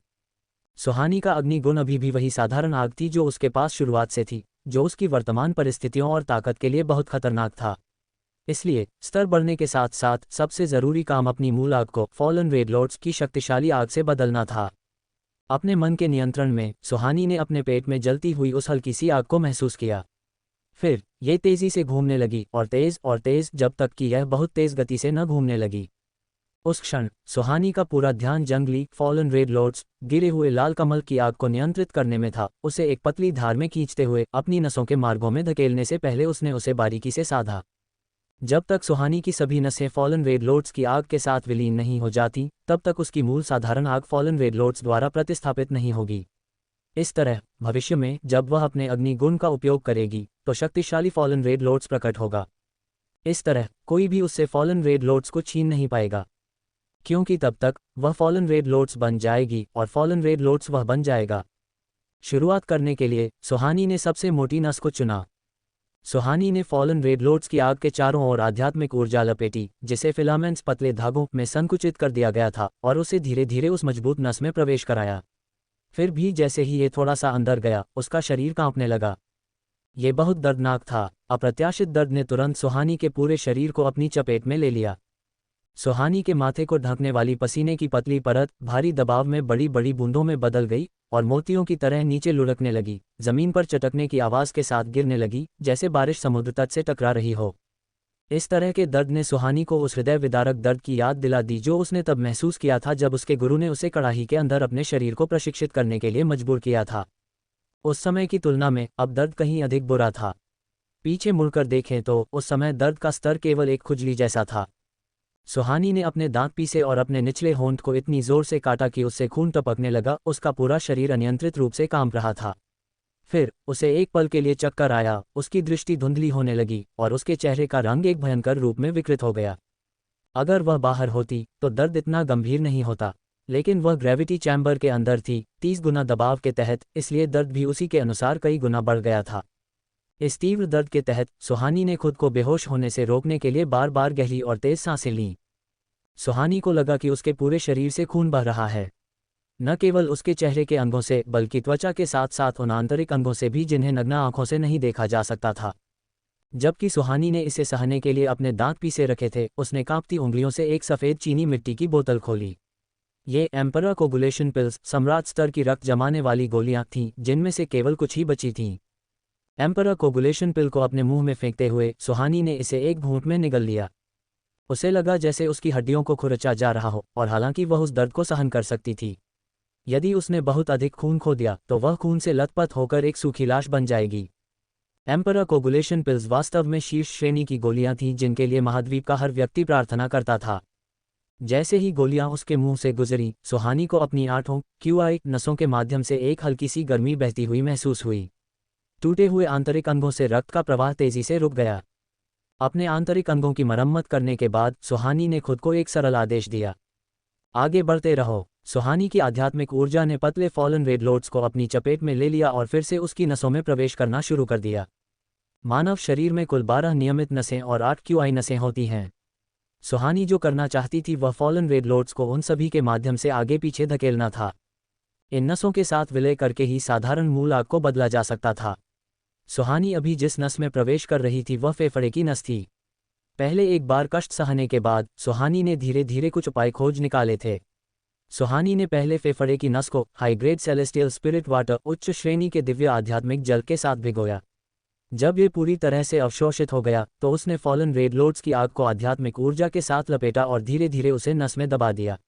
सुहानी का अग्निगुण अभी भी वही साधारण आग थी जो उसके पास शुरुआत से थी, जो उसकी वर्तमान परिस्थितियों और ताकत के लिए बहुत खतरनाक था। इसलिए स्तर बढ़ने के साथ साथ सबसे ज़रूरी काम अपनी मूल आग को फॉलन रेड लॉर्ड्स की शक्तिशाली आग से बदलना था। अपने मन के नियंत्रण में सुहानी ने अपने पेट में जलती हुई उस हल्की सी आग को महसूस किया। फिर ये तेज़ी से घूमने लगी और तेज़ जब तक कि यह बहुत तेज़ गति से न घूमने लगी। उस क्षण सुहानी का पूरा ध्यान जंगली फॉलन रेड लॉर्ड्स गिरे हुए लाल कमल की आग को नियंत्रित करने में था। उसे एक पतली धार में खींचते हुए अपनी नसों के मार्गों में धकेलने से पहले उसने उसे बारीकी से साधा। जब तक सुहानी की सभी नसें फॉलन रेड लॉर्ड्स की आग के साथ विलीन नहीं हो जाती, तब तक उसकी मूल साधारण आग फॉलन रेड लॉर्ड्स द्वारा प्रतिस्थापित नहीं होगी। इस तरह भविष्य में जब वह अपने अग्नि गुण का उपयोग करेगी तो शक्तिशाली फॉलन रेड लॉर्ड्स प्रकट होगा। इस तरह कोई भी उससे फॉलन रेड लॉर्ड्स को छीन नहीं पाएगा, क्योंकि तब तक वह फॉलन रेड लॉर्ड्स बन जाएगी और फॉलन रेड लॉर्ड्स वह बन जाएगा। शुरुआत करने के लिए सुहानी ने सबसे मोटी नस को चुना। सुहानी ने फॉलन रेड लॉर्ड्स की आग के चारों ओर आध्यात्मिक ऊर्जा लपेटी, जिसे फिलामेंट्स पतले धागों में संकुचित कर दिया गया था, और उसे धीरे धीरे उस मजबूत नस में प्रवेश कराया। फिर भी जैसे ही ये थोड़ा सा अंदर गया, उसका शरीर कांपने लगा। ये बहुत दर्दनाक था। अप्रत्याशित दर्द ने तुरंत सुहानी के पूरे शरीर को अपनी चपेट में ले लिया। सुहानी के माथे को ढकने वाली पसीने की पतली परत भारी दबाव में बड़ी बड़ी बूंदों में बदल गई और मोतियों की तरह नीचे लुढ़कने लगी, जमीन पर चटकने की आवाज के साथ गिरने लगी जैसे बारिश समुद्र तट से टकरा रही हो। इस तरह के दर्द ने सुहानी को उस हृदय विदारक दर्द की याद दिला दी जो उसने तब महसूस किया था जब उसके गुरु ने उसे कड़ाही के अंदर अपने शरीर को प्रशिक्षित करने के लिए मजबूर किया था। उस समय की तुलना में अब दर्द कहीं अधिक बुरा था। पीछे मुड़कर देखें तो उस समय दर्द का स्तर केवल एक खुजली जैसा था। सुहानी ने अपने दांत पीसे और अपने निचले होंठ को इतनी जोर से काटा कि उससे खून टपकने लगा। उसका पूरा शरीर अनियंत्रित रूप से कांप रहा था। फिर उसे एक पल के लिए चक्कर आया, उसकी दृष्टि धुंधली होने लगी और उसके चेहरे का रंग एक भयंकर रूप में विकृत हो गया। अगर वह बाहर होती तो दर्द इतना गंभीर नहीं होता, लेकिन वह ग्रेविटी चैम्बर के अंदर थी, 30 गुना दबाव के तहत, इसलिए दर्द भी उसी के अनुसार कई गुना बढ़ गया था। इस तीव्र दर्द के तहत सुहानी ने खुद को बेहोश होने से रोकने के लिए बार बार गहरी और तेज सांसें लीं। सुहानी को लगा कि उसके पूरे शरीर से खून बह रहा है, न केवल उसके चेहरे के अंगों से बल्कि त्वचा के साथ साथ उन आंतरिक अंगों से भी जिन्हें नग्न आंखों से नहीं देखा जा सकता था। जबकि सुहानी ने इसे सहने के लिए अपने दांत पीसे रखे थे, उसने कांपती उंगलियों से एक सफ़ेद चीनी मिट्टी की बोतल खोली। ये एम्परर कोगुलेशन पिल्स, सम्राट स्तर की रक्त जमाने वाली गोलियां थीं जिनमें से केवल कुछ ही बची थीं। एम्परर कोगुलेशन पिल को अपने मुंह में फेंकते हुए सुहानी ने इसे एक घूंट में निगल लिया। उसे लगा जैसे उसकी हड्डियों को खुरचा जा रहा हो, और हालांकि वह उस दर्द को सहन कर सकती थी, यदि उसने बहुत अधिक खून खो दिया तो वह खून से लथपथ होकर एक सूखी लाश बन जाएगी। एम्परर कोगुलेशन पिल्स वास्तव में शीर्ष श्रेणी की गोलियां थीं जिनके लिए महाद्वीप का हर व्यक्ति प्रार्थना करता था। जैसे ही गोलियां उसके मुंह से गुजरी, सुहानी को अपनी आंखों QI नसों के माध्यम से एक हल्की सी गर्मी बहती हुई महसूस हुई। टूटे हुए आंतरिक अंगों से रक्त का प्रवाह तेजी से रुक गया। अपने आंतरिक अंगों की मरम्मत करने के बाद सुहानी ने खुद को एक सरल आदेश दिया, आगे बढ़ते रहो। सुहानी की आध्यात्मिक ऊर्जा ने पतले फॉलन रेड लॉर्ड्स को अपनी चपेट में ले लिया और फिर से उसकी नसों में प्रवेश करना शुरू कर दिया। मानव शरीर में कुल 12 नियमित नसें और 8 QI नसें होती हैं। सुहानी जो करना चाहती थी वह फॉलन रेड लॉर्ड्स को उन सभी के माध्यम से आगे पीछे धकेलना था। इन नसों के साथ विलय करके ही साधारण मूल आग को बदला जा सकता था। सुहानी अभी जिस नस में प्रवेश कर रही थी वह फेफड़े की नस थी। पहले एक बार कष्ट सहने के बाद सुहानी ने धीरे धीरे कुछ उपाय खोज निकाले थे। सुहानी ने पहले फेफड़े की नस को high grade celestial spirit water, उच्च श्रेणी के दिव्य आध्यात्मिक जल के साथ भिगोया। जब ये पूरी तरह से अवशोषित हो गया तो उसने फॉलन रेड लॉर्ड्स की आग को आध्यात्मिक ऊर्जा के साथ लपेटा और धीरे धीरे उसे नस में दबा दिया।